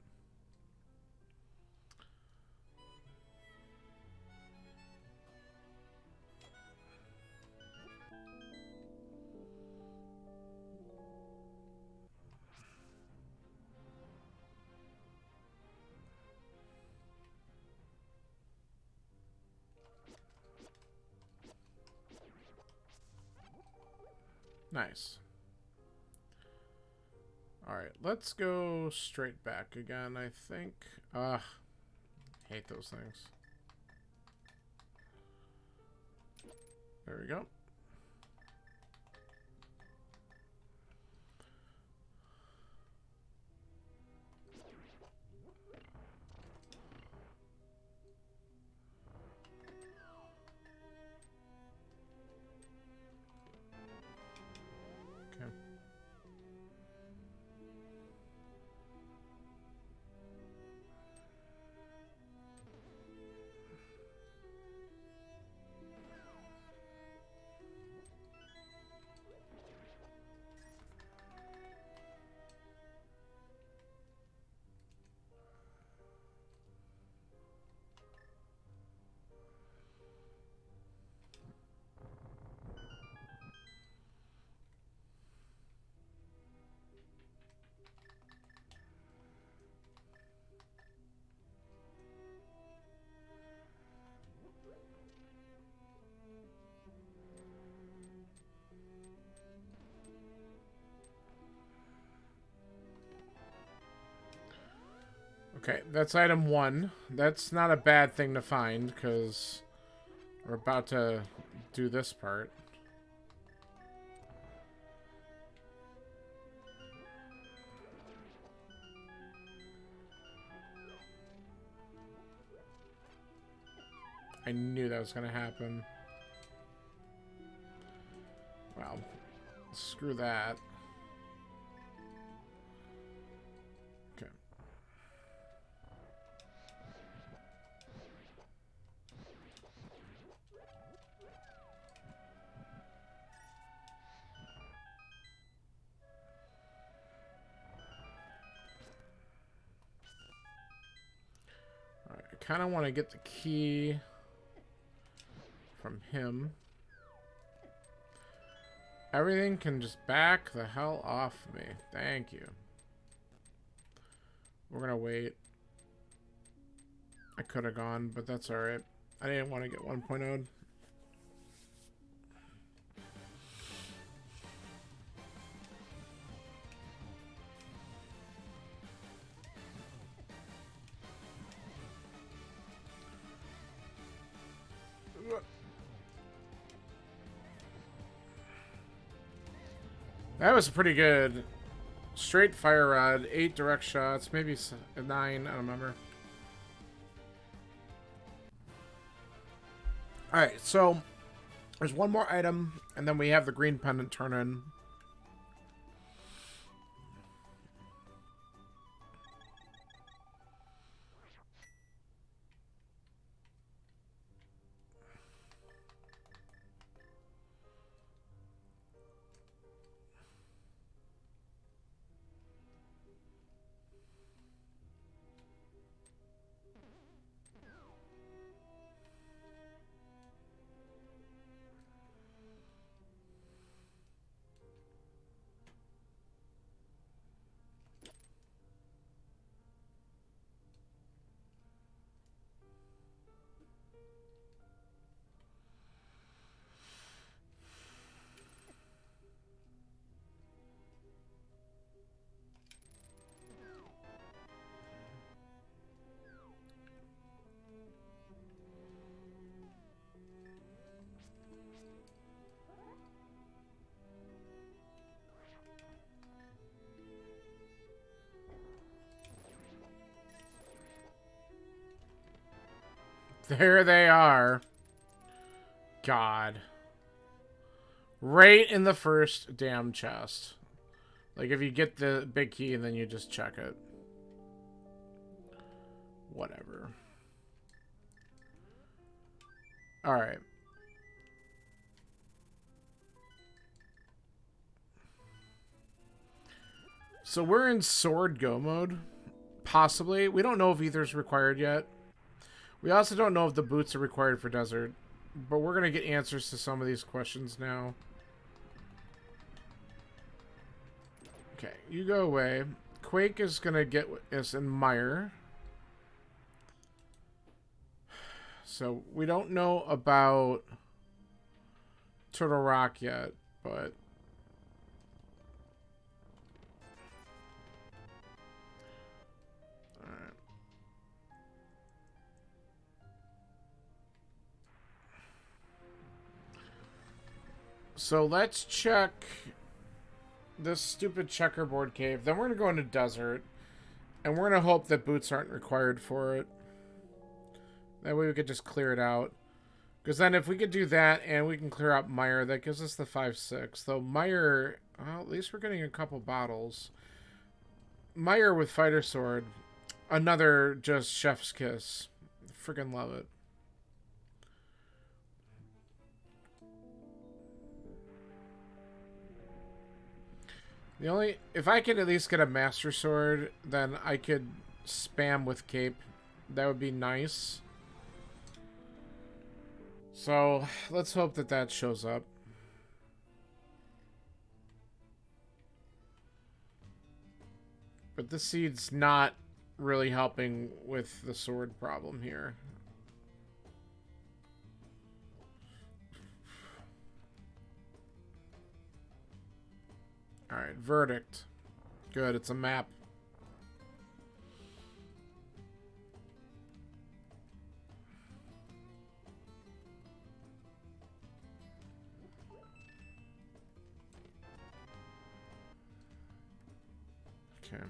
Nice. Alright, let's go straight back again, I think. Hate those things. There we go. Okay. Okay, that's item 1. That's not a bad thing to find, because we're about to do this part. I knew that was going to happen. Well, screw that. Okay. Alright, I kind of want to get the key from him. Everything can just back the hell off me. Thank you. We're gonna wait. I could have gone, but that's alright. I didn't want to get 1.0'd. That was pretty good. Straight fire rod, 8 direct shots, maybe 9, I don't remember. Alright, so there's one more item, and then we have the green pendant turn in. There they are. God. Right in the first damn chest. Like, if you get the big key and then you just check it. Whatever. Alright. So we're in sword go mode. Possibly. We don't know if either's required yet. We also don't know if the boots are required for desert. But we're going to get answers to some of these questions now. Okay, you go away. Quake is going to get us in Mire. So we don't know about Turtle Rock yet, but... Alright. So let's check this stupid checkerboard cave. Then we're going to go into desert. And we're going to hope that boots aren't required for it. That way we could just clear it out. Because then if we could do that and we can clear out Mire, that gives us the 5-6. Though Mire, well, at least we're getting a couple bottles. Mire with Fighter Sword. Another just chef's kiss. Freaking love it. The only... If I could at least get a Master Sword, then I could spam with Cape. That would be nice. So, let's hope that that shows up. But this seed's not really helping with the sword problem here. Alright, verdict. Good, it's a map. Okay.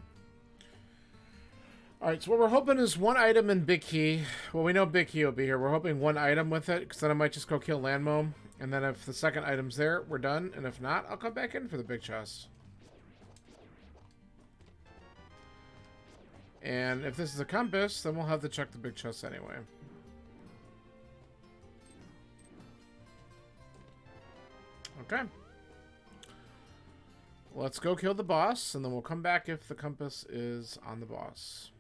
Alright, so what we're hoping is one item in Big Key. Well, we know Big Key will be here. We're hoping one item with it, because then I might just go kill Landmo. And then if the second item's there, we're done. And if not, I'll come back in for the big chest. And if this is a compass, then we'll have to check the big chest anyway. Okay. Let's go kill the boss, and then we'll come back if the compass is on the boss.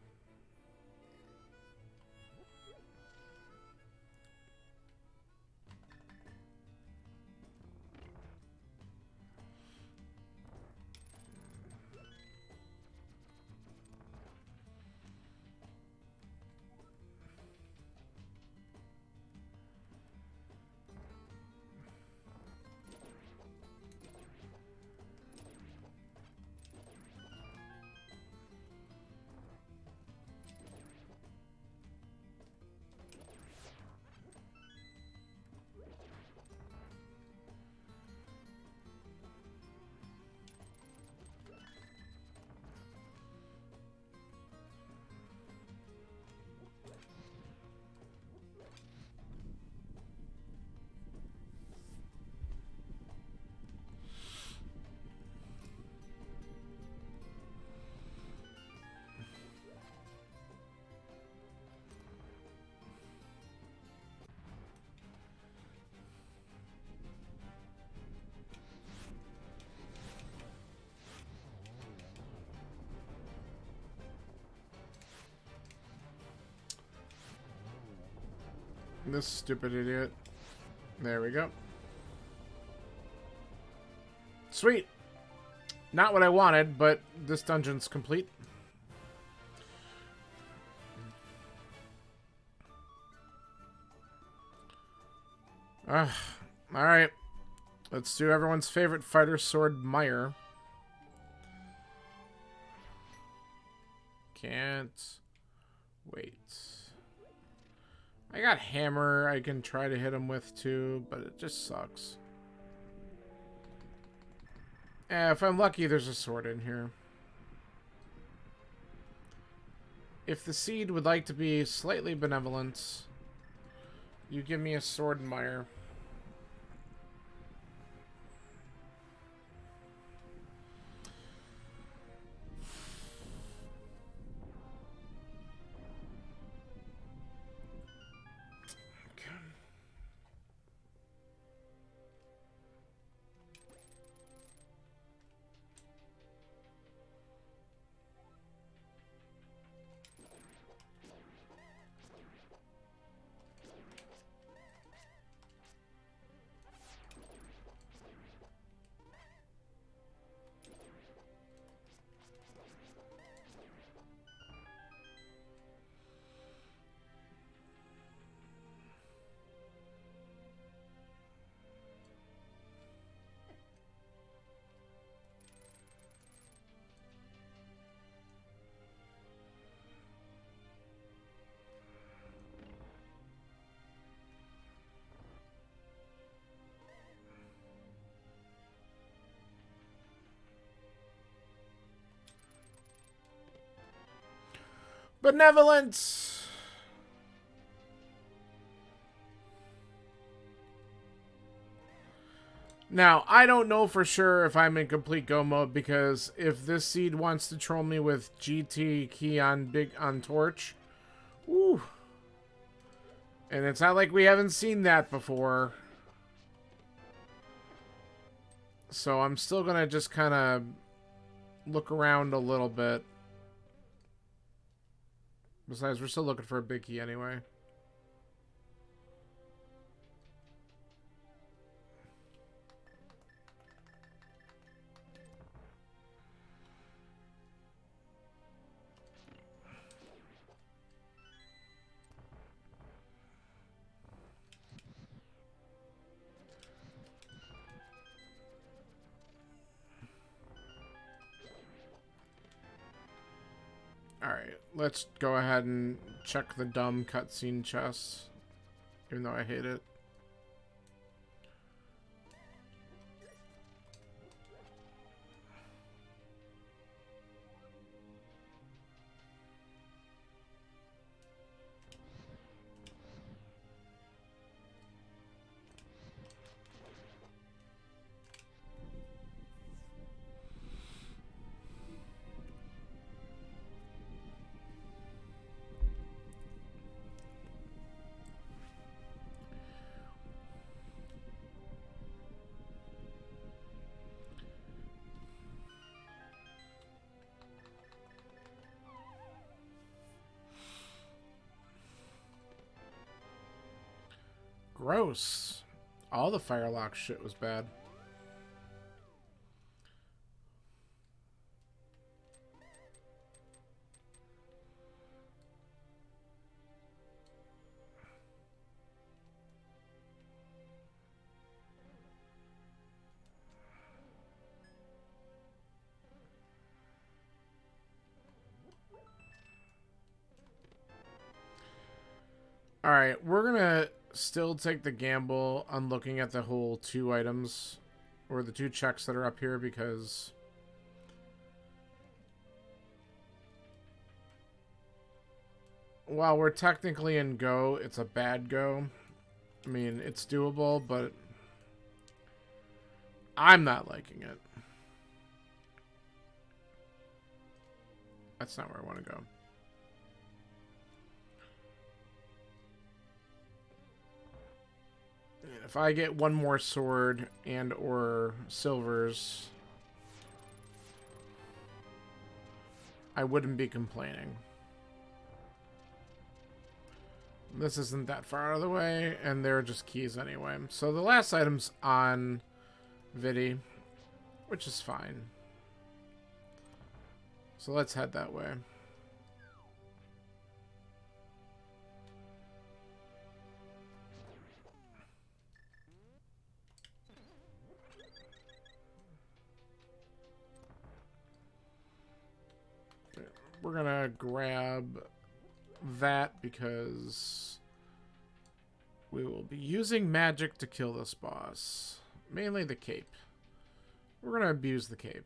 This stupid idiot. There we go. Sweet. Not what I wanted, but this dungeon's complete. Alright. Let's do everyone's favorite fighter sword, Meyer. Can't wait. I got hammer I can try to hit him with too, but it just sucks. If I'm lucky, there's a sword in here. If the seed would like to be slightly benevolent, you give me a sword, Meyer. Benevolence! Now, I don't know for sure if I'm in complete go mode, because if this seed wants to troll me with GT key on torch, woo. And it's not like we haven't seen that before. So I'm still gonna just kind of look around a little bit. Besides, we're still looking for a big key anyway. Alright, let's go ahead and check the dumb cutscene chest. Even though I hate it. Gross. All the Firelock shit was bad. Alright, we're gonna still take the gamble on looking at the whole 2 items, or the 2 checks that are up here, because while we're technically in go, it's a bad go. I mean, it's doable, but I'm not liking it. That's not where I want to go. If I get one more sword and or silvers, I wouldn't be complaining. This isn't that far out of the way, and they're just keys anyway. So the last item's on Vidi, which is fine. So let's head that way. We're gonna grab that because we will be using magic to kill this boss. Mainly the cape. We're gonna abuse the cape.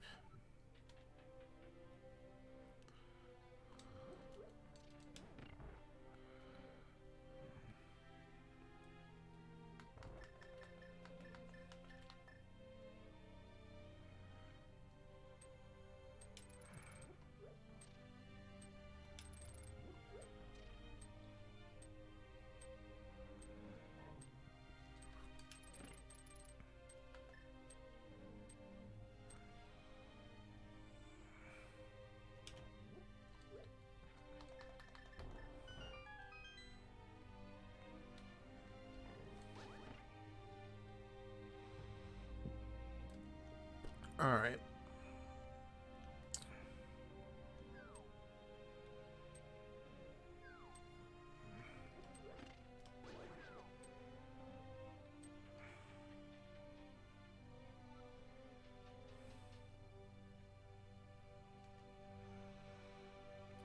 All right.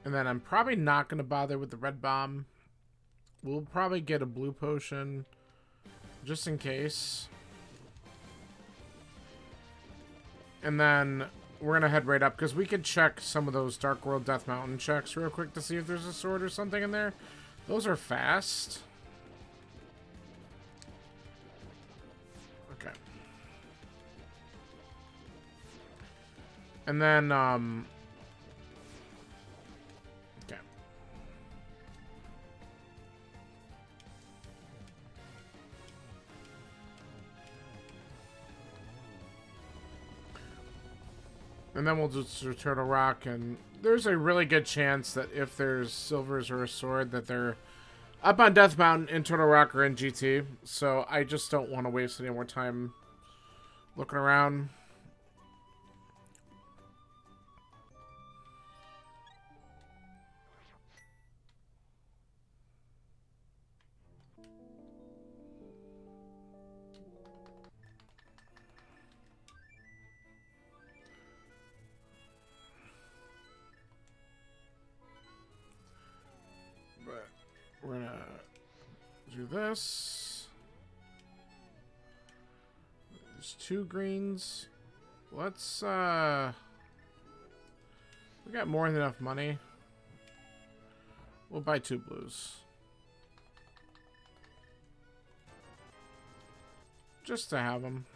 And then I'm probably not going to bother with the red bomb. We'll probably get a blue potion just in case. And then we're going to head right up because we could check some of those Dark World Death Mountain checks real quick to see if there's a sword or something in there. Those are fast. Okay. And then, okay. And then we'll just return a rock, and there's a really good chance that if there's silvers or a sword, that they're up on Death Mountain, in Turtle Rock, or in GT. So I just don't want to waste any more time looking around. But we're gonna do this. There's 2 greens. Let's, we got more than enough money. We'll buy 2 blues. Just to have them.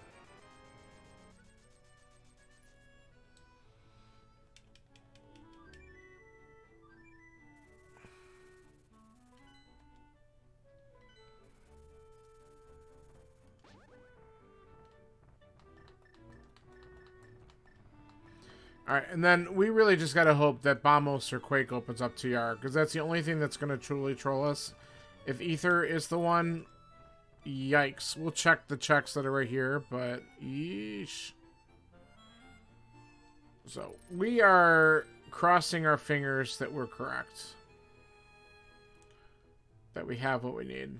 Alright, and then we really just gotta hope that Bombos or Quake opens up TR, because that's the only thing that's gonna truly troll us. If Ether is the one, yikes. We'll check the checks that are right here, but yeesh. So, we are crossing our fingers that we're correct. That we have what we need.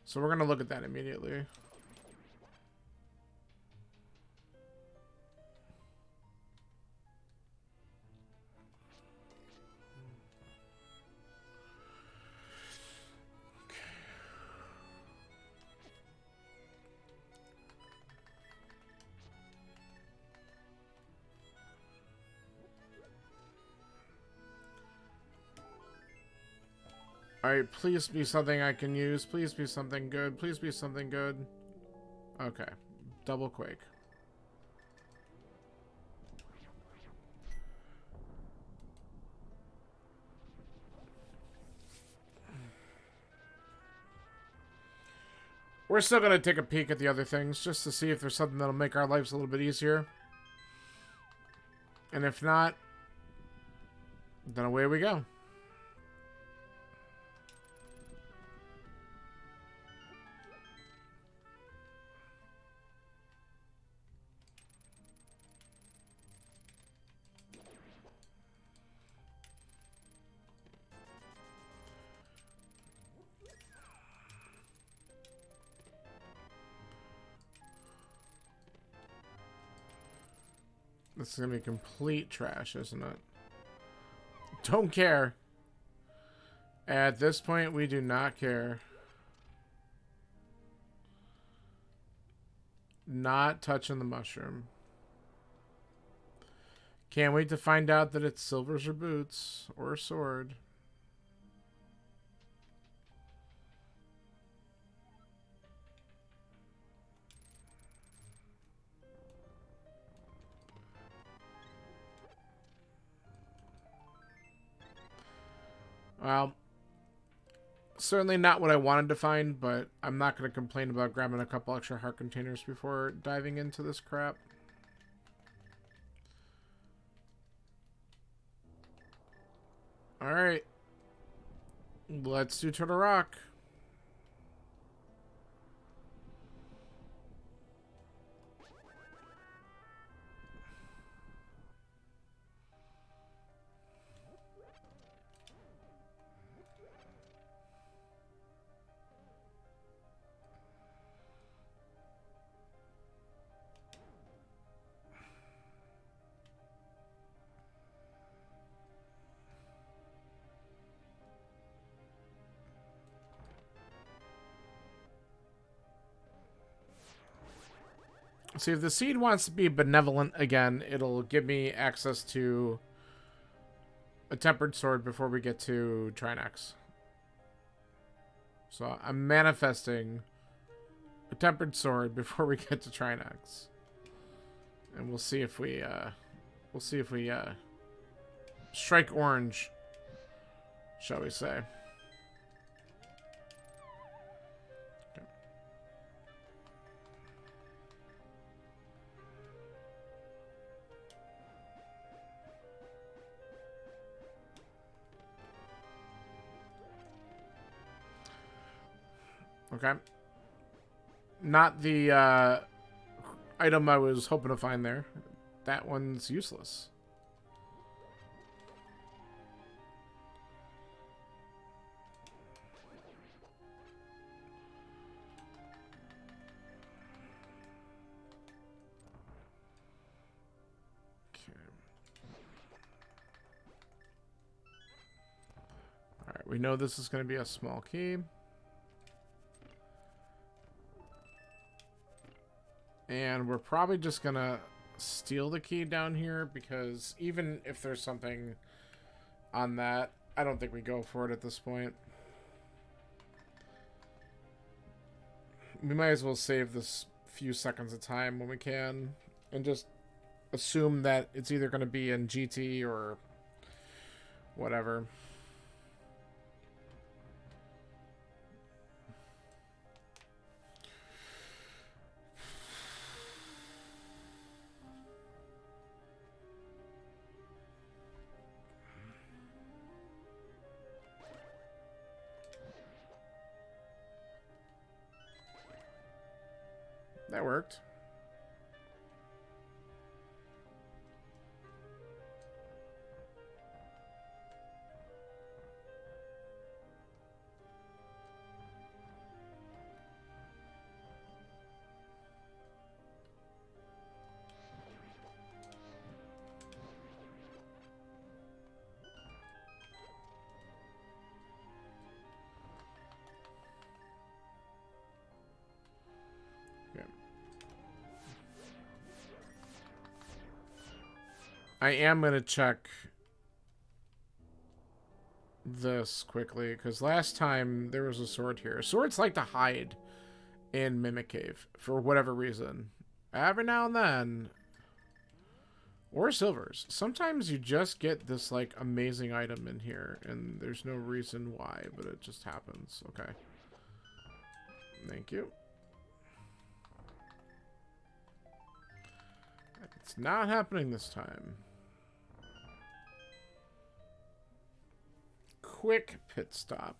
So we're going to look at that immediately. Alright, please be something I can use. Please be something good. Please be something good. Okay. Double Quake. We're still going to take a peek at the other things just to see if there's something that'll make our lives a little bit easier. And if not, then away we go. This is going to be complete trash, isn't it? Don't care. At this point, we do not care. Not touching the mushroom. Can't wait to find out that it's silvers or boots or a sword. Well, certainly not what I wanted to find, but I'm not going to complain about grabbing a couple extra heart containers before diving into this crap. Alright. Let's do Turtle Rock. See, if the seed wants to be benevolent again, it'll give me access to a tempered sword before we get to Trinax. So I'm manifesting a tempered sword before we get to Trinax. And we'll see if we strike orange, shall we say. Okay. Not the item I was hoping to find there. That one's useless. Okay. Alright, we know this is going to be a small key. And we're probably just gonna steal the key down here, because even if there's something on that, I don't think we go for it at this point. We might as well save this few seconds of time when we can, and just assume that it's either going to be in GT or whatever. That worked. I am going to check this quickly, because last time there was a sword here. Swords like to hide in Mimic Cave for whatever reason. Every now and then. Or silvers. Sometimes you just get this, like, amazing item in here, and there's no reason why, but it just happens. Okay. Thank you. It's not happening this time. Quick pit stop.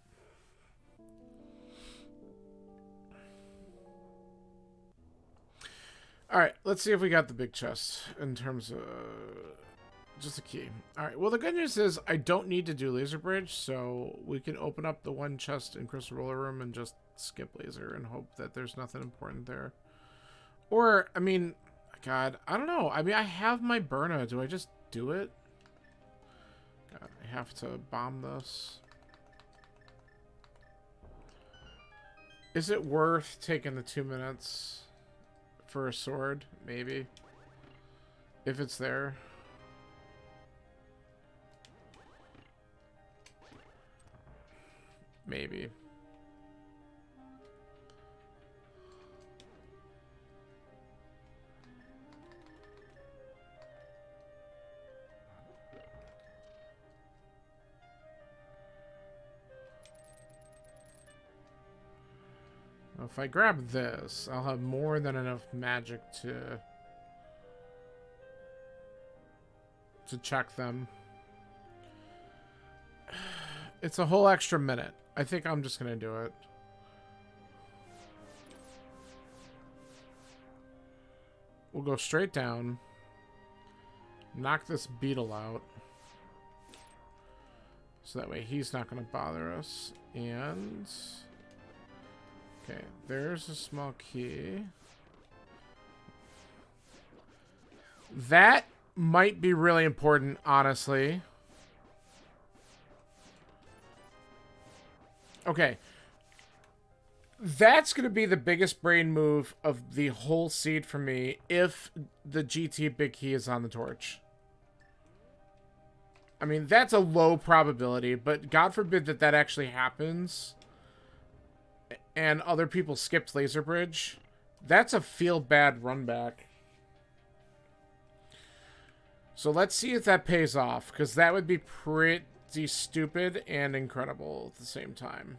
Alright, let's see if we got the big chest in terms of just a key. Alright, well the good news is I don't need to do laser bridge, so we can open up the one chest in Crystal Roller Room and just skip laser and hope that there's nothing important there. Or, I mean, God, I don't know. I mean, I have my Burna. Do I just do it? God, I have to bomb this. Is it worth taking the 2 minutes for a sword? Maybe. If it's there. Maybe. If I grab this, I'll have more than enough magic to check them. It's a whole extra minute. I think I'm just gonna do it. We'll go straight down. Knock this beetle out. So that way he's not gonna bother us. And... okay, there's a small key. That might be really important, honestly. Okay. That's going to be the biggest brain move of the whole seed for me if the GT big key is on the torch. I mean, that's a low probability, but God forbid that that actually happens and other people skipped laser bridge. That's a feel bad run back. So let's see if that pays off, because that would be pretty stupid and incredible at the same time.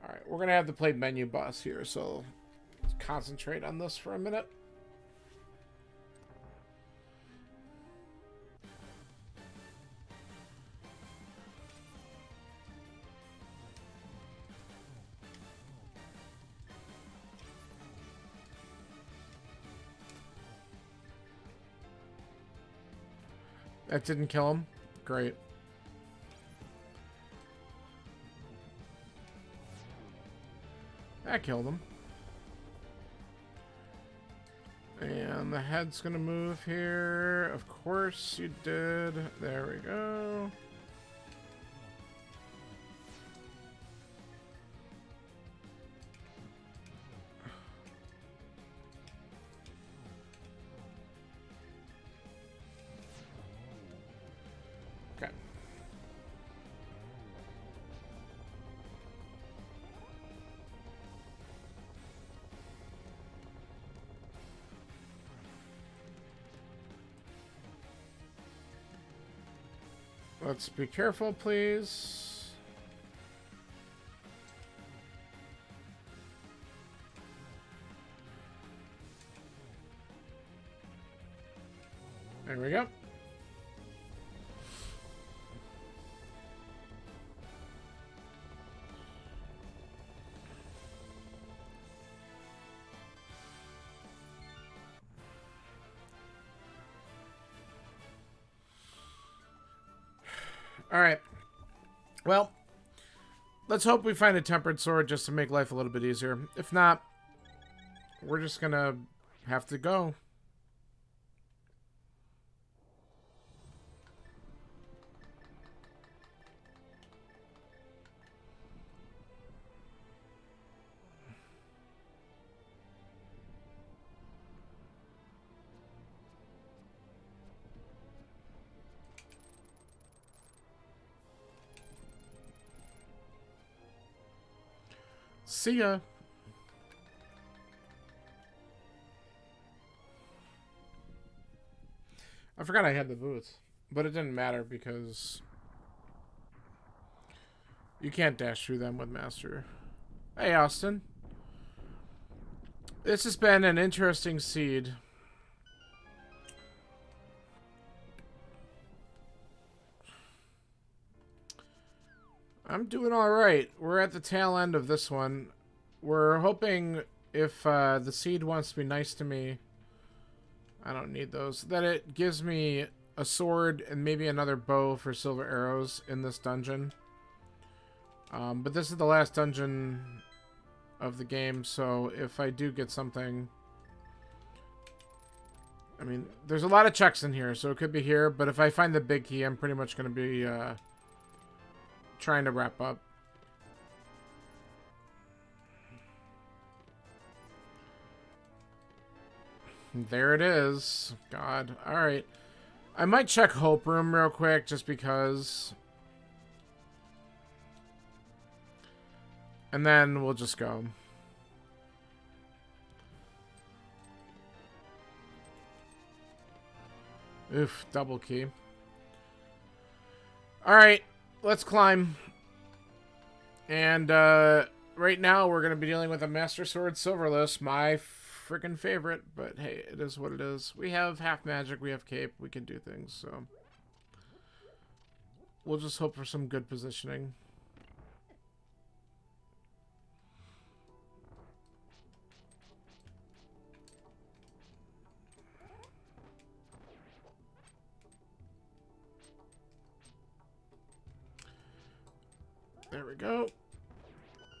Alright, we're going to have to play menu boss here, so let's concentrate on this for a minute. That didn't kill him? Great. That killed him. And the head's gonna move here. Of course you did. There we go. Okay. Let's be careful, please. There we go. Alright. Well, let's hope we find a tempered sword just to make life a little bit easier. If not, we're just gonna have to go. See ya. I forgot I had the boots, but it didn't matter because you can't dash through them with Master. Hey, Austin. This has been an interesting seed. I'm doing all right. We're at the tail end of this one. We're hoping if the seed wants to be nice to me, I don't need those, that it gives me a sword and maybe another bow for silver arrows in this dungeon. But this is the last dungeon of the game, so if I do get something... I mean, there's a lot of checks in here, so it could be here, but if I find the big key, I'm pretty much going to be trying to wrap up. There it is. God. Alright. I might check Hope Room real quick, just because. And then we'll just go. Oof, double key. Alright, let's climb. And right now we're going to be dealing with a Master Sword Silverless, my freaking favorite, but hey, it is what it is. We have half magic, we have cape, we can do things, so we'll just hope for some good positioning. There we go.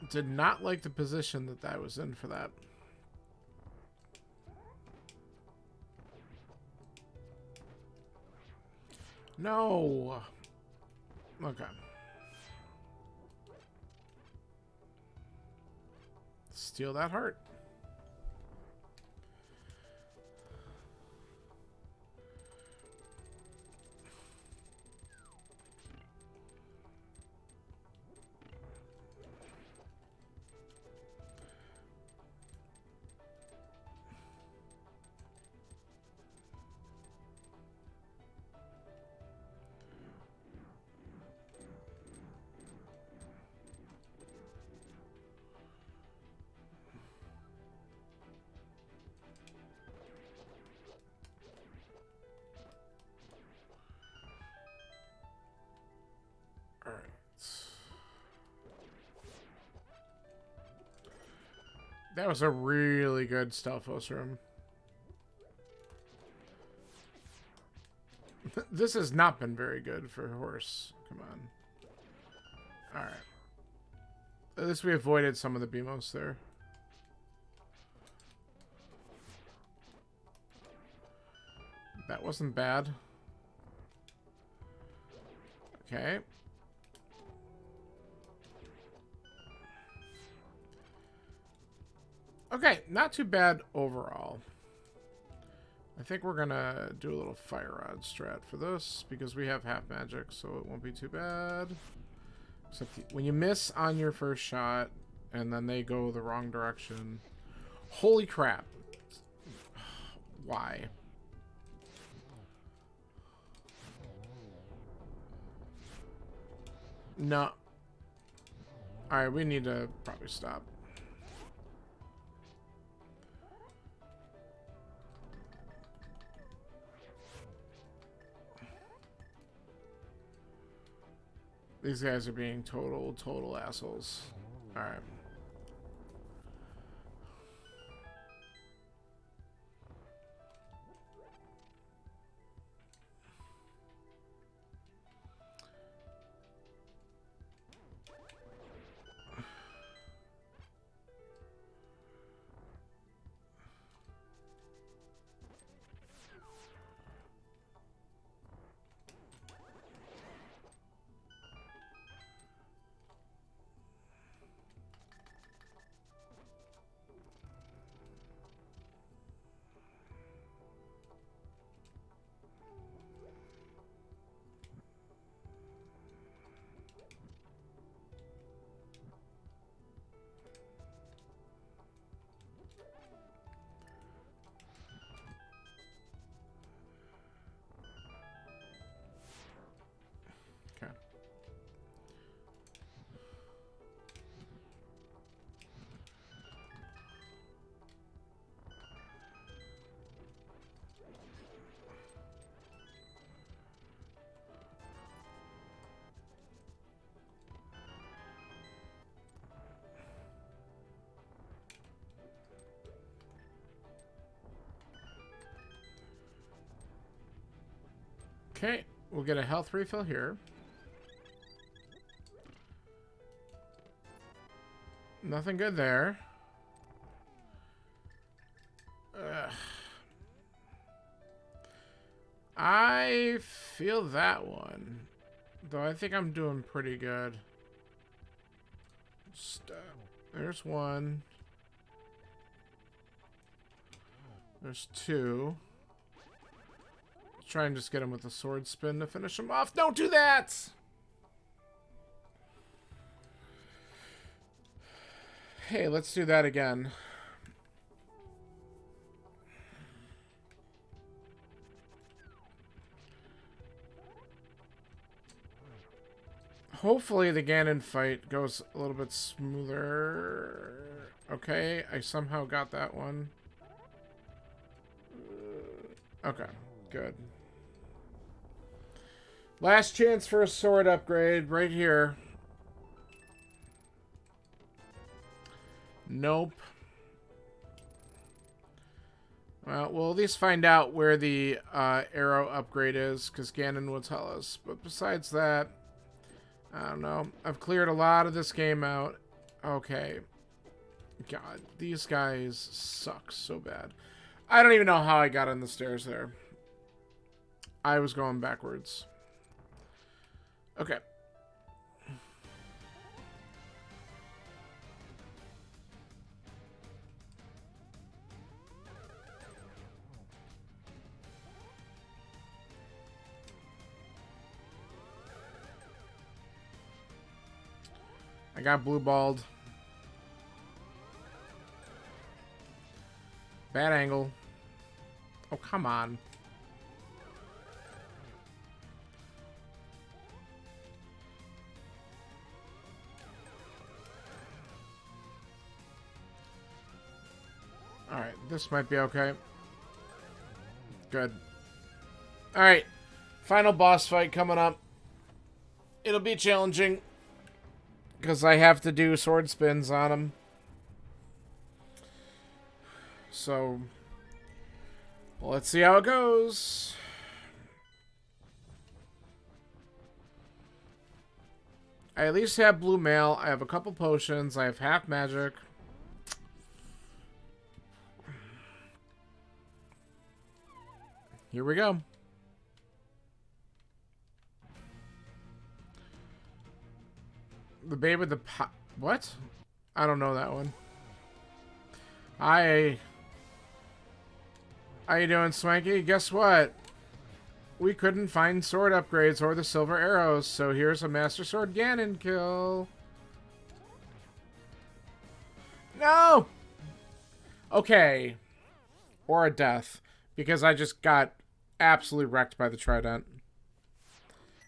Did not like the position that I was in for that. No. Okay. Steal that heart. That was a really good Stelphos room. This has not been very good for horse. Come on. Alright. At least we avoided some of the BMOs there. That wasn't bad. Okay. Okay, not too bad overall. I think we're gonna do a little fire rod strat for this because we have half magic, so it won't be too bad. Except when you miss on your first shot and then they go the wrong direction. Holy crap. Why? No. Alright, we need to probably stop. These guys are being total assholes. Alright. Okay, we'll get a health refill here. Nothing good there. Ugh. I feel that one. Though I think I'm doing pretty good. There's one. There's two. Let's try and just get him with a sword spin to finish him off. Don't do that! Hey, let's do that again. Hopefully the Ganon fight goes a little bit smoother. Okay, I somehow got that one. Okay, good. Last chance for a sword upgrade right here. Nope. Well, we'll at least find out where the arrow upgrade is, because Ganon will tell us. But besides that, I don't know. I've cleared a lot of this game out. Okay. God, these guys suck so bad. I don't even know how I got on the stairs there. I was going backwards. Okay. I got blue balled. Bad angle. Oh, come on. Alright, this might be okay. Good. Alright. Final boss fight coming up. It'll be challenging, because I have to do sword spins on him. So, let's see how it goes. I at least have blue mail. I have a couple potions. I have half magic. Here we go. The babe with the what? I don't know that one. Hi. How you doing, Swanky? Guess what? We couldn't find sword upgrades or the silver arrows, so here's a Master Sword Ganon kill. No! Okay. Or a death, because I just got absolutely wrecked by the Trident.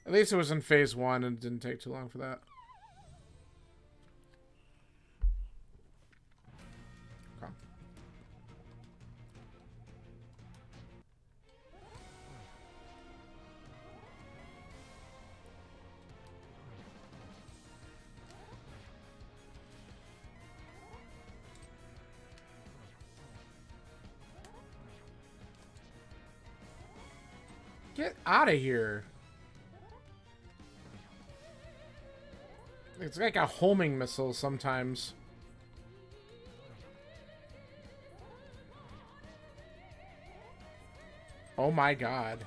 At least it was in phase 1 and it didn't take too long for that. Get out of here. It's like a homing missile sometimes. Oh my god.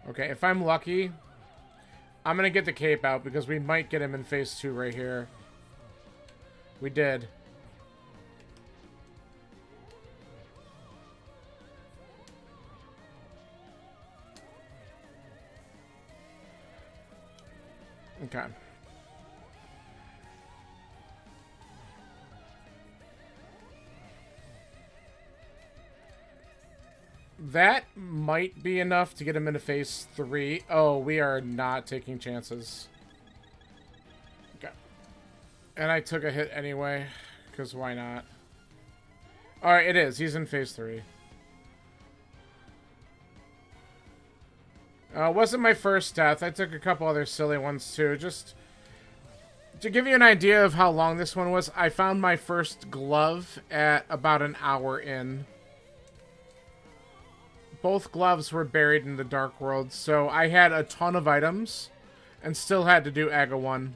Okay, if I'm lucky, I'm gonna get the cape out because we might get him in phase 2 right here. We did. Okay. That might be enough to get him into phase 3. Oh, we are not taking chances. Okay. And I took a hit anyway, because why not? Alright, it is. He's in phase 3. It wasn't my first death. I took a couple other silly ones too. Just To give you an idea of how long this one was, I found my first glove at about an hour in. Both gloves were buried in the Dark World, so I had a ton of items and still had to do AGA 1.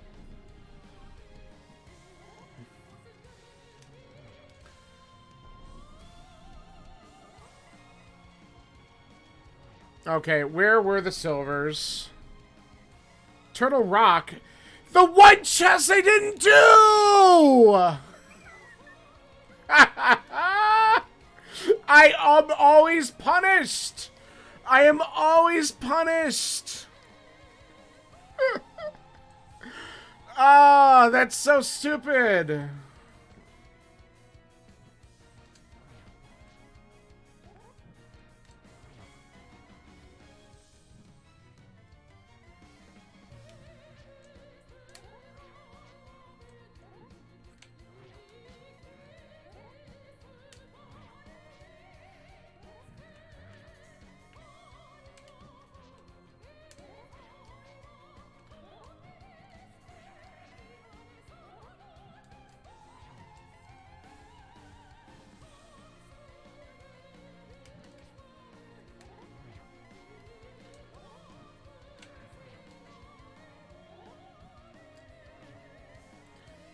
Okay, where were the silvers? Turtle Rock. The one chest I didn't do! I am always punished! I am always punished! Oh, that's so stupid!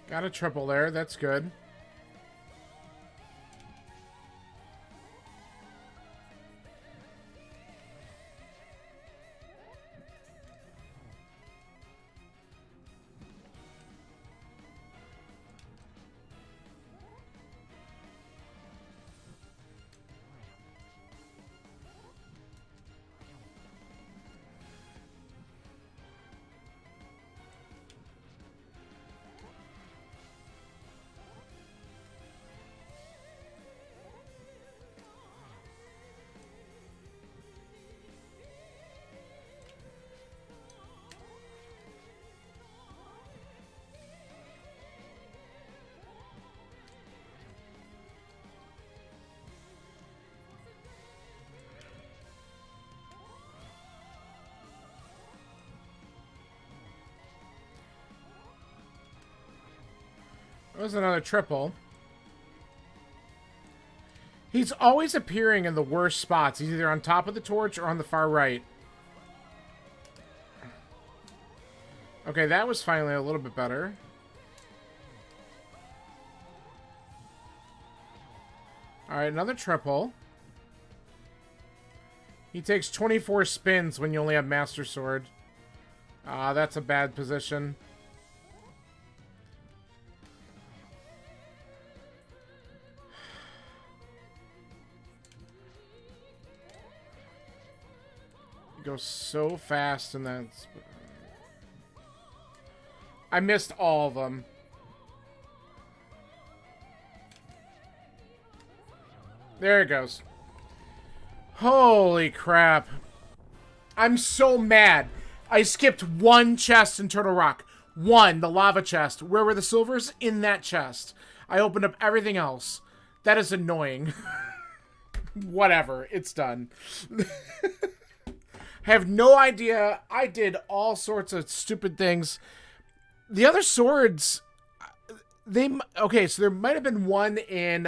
Got a triple there, that's good. That was another triple. He's always appearing in the worst spots. He's either on top of the torch or on the far right. Okay, that was finally a little bit better. Alright, another triple. He takes 24 spins when you only have Master Sword. That's a bad position. Goes so fast, and that's... I missed all of them. There it goes. Holy crap. I'm so mad. I skipped one chest in Turtle Rock. One, the lava chest. Where were the silvers? In that chest. I opened up everything else. That is annoying. Whatever. It's done. Have no idea. I did all sorts of stupid things. The other swords, okay, so there might have been one in,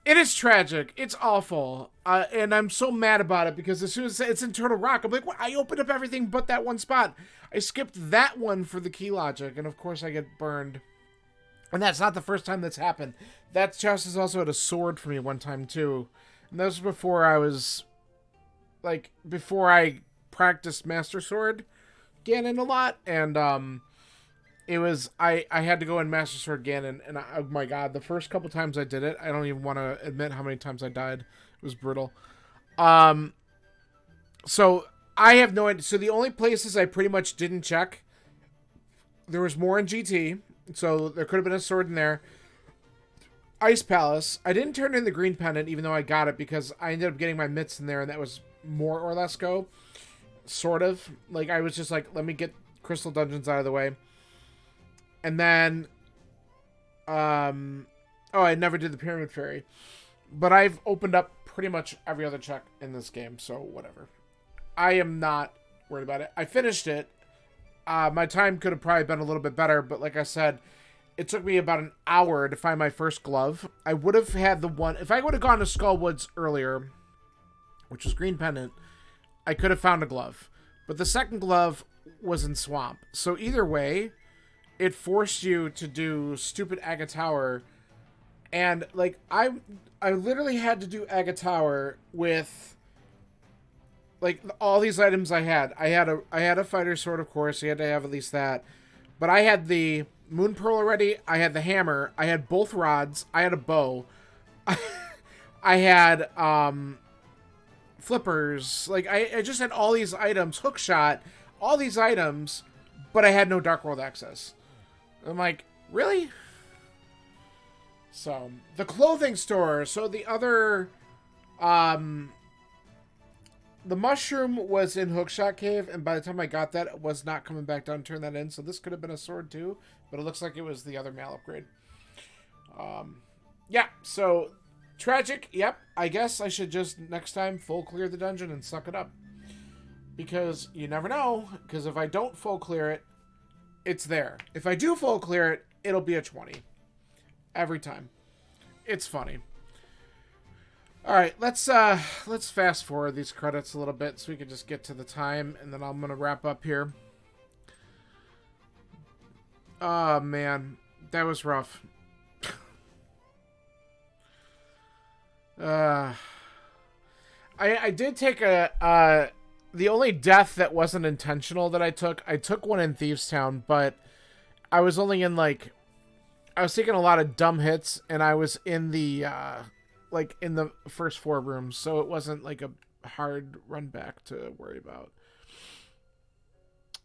it is tragic. It's awful. And I'm so mad about it because as soon as it's in Turtle Rock, I'm like, what? I opened up everything but that one spot. I skipped that one for the key logic, and of course I get burned. And that's not the first time that's happened. That chest is also had a sword for me one time, too. And that was before I was, like, before I practiced Master Sword Ganon a lot. And, it was, I had to go in Master Sword Ganon, and oh my god, the first couple times I did it, I don't even want to admit how many times I died. It was brutal. So, I have no idea. So, the only places I pretty much didn't check, there was more in GT, so there could have been a sword in there. Ice Palace. I didn't turn in the green pendant, even though I got it, because I ended up getting my mitts in there, and that was more or less go. Sort of. Like, I was just like, let me get Crystal Dungeons out of the way. And then, oh, I never did the Pyramid Fairy. But I've opened up pretty much every other check in this game, so whatever. I am not worried about it. I finished it. My time could have probably been a little bit better, but like I said, it took me about an hour to find my first glove. I would have had the one... If I would have gone to Skullwoods earlier, which was Green Pendant, I could have found a glove. But the second glove was in Swamp. So either way, it forced you to do stupid Agate Tower. And, like, I literally had to do Agate Tower with, like, all these items I had. I had a fighter sword, of course. You had to have at least that. But I had the Moon Pearl already. I had the hammer. I had both rods. I had a bow. I had, flippers. Like, I just had all these items. Hookshot. All these items. But I had no Dark World access. I'm like, really? So, the clothing store. So, the other, the mushroom was in Hookshot Cave, and by the time I got that, it was not coming back down to turn that in. So, this could have been a sword, too. But it looks like it was the other male upgrade. Yeah, so, tragic. Yep, I guess I should just, next time, full clear the dungeon and suck it up. Because you never know. Because if I don't full clear it, it's there. If I do full clear it, it'll be a 20. Every time. It's funny. Alright, let's fast forward these credits a little bit so we can just get to the time, and then I'm gonna wrap up here. Oh man, that was rough. I did take the only death that wasn't intentional that I took one in Thieves Town, but I was only in like, I was taking a lot of dumb hits, and I was in the, like, in the first 4 rooms, so it wasn't, like, a hard run back to worry about.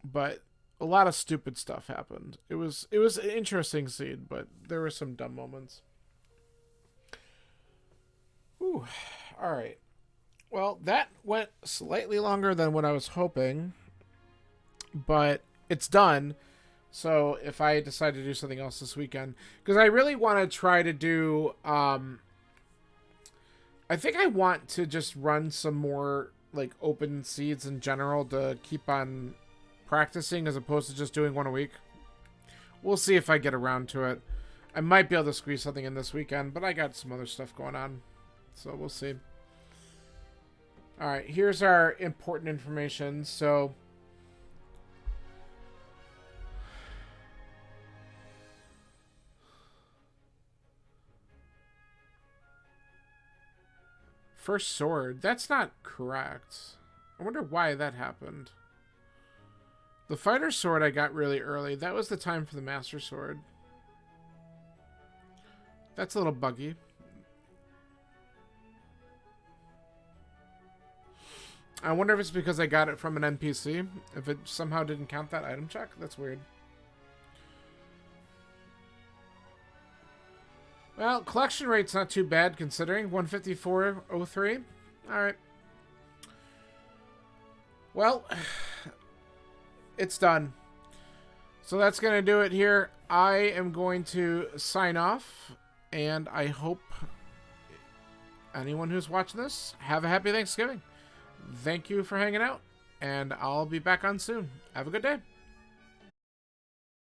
But a lot of stupid stuff happened. It was an interesting scene, but there were some dumb moments. Ooh, alright. Well, that went slightly longer than what I was hoping, but it's done. So if I decide to do something else this weekend, because I really want to try to do, I think I want to just run some more like open seeds in general to keep on practicing as opposed to just doing one a week. We'll see if I get around to it. I might be able to squeeze something in this weekend, but I got some other stuff going on, so we'll see. All right, here's our important information. So first sword. That's not correct. I wonder why that happened. The fighter sword I got really early. That was the time for the master sword. That's a little buggy. I wonder if it's because I got it from an NPC. If it somehow didn't count that item check. That's weird. Well, collection rate's not too bad considering. 154.03. Alright. Well, it's done. So that's going to do it here. I am going to sign off. And I hope anyone who's watching this, have a happy Thanksgiving. Thank you for hanging out. And I'll be back on soon. Have a good day.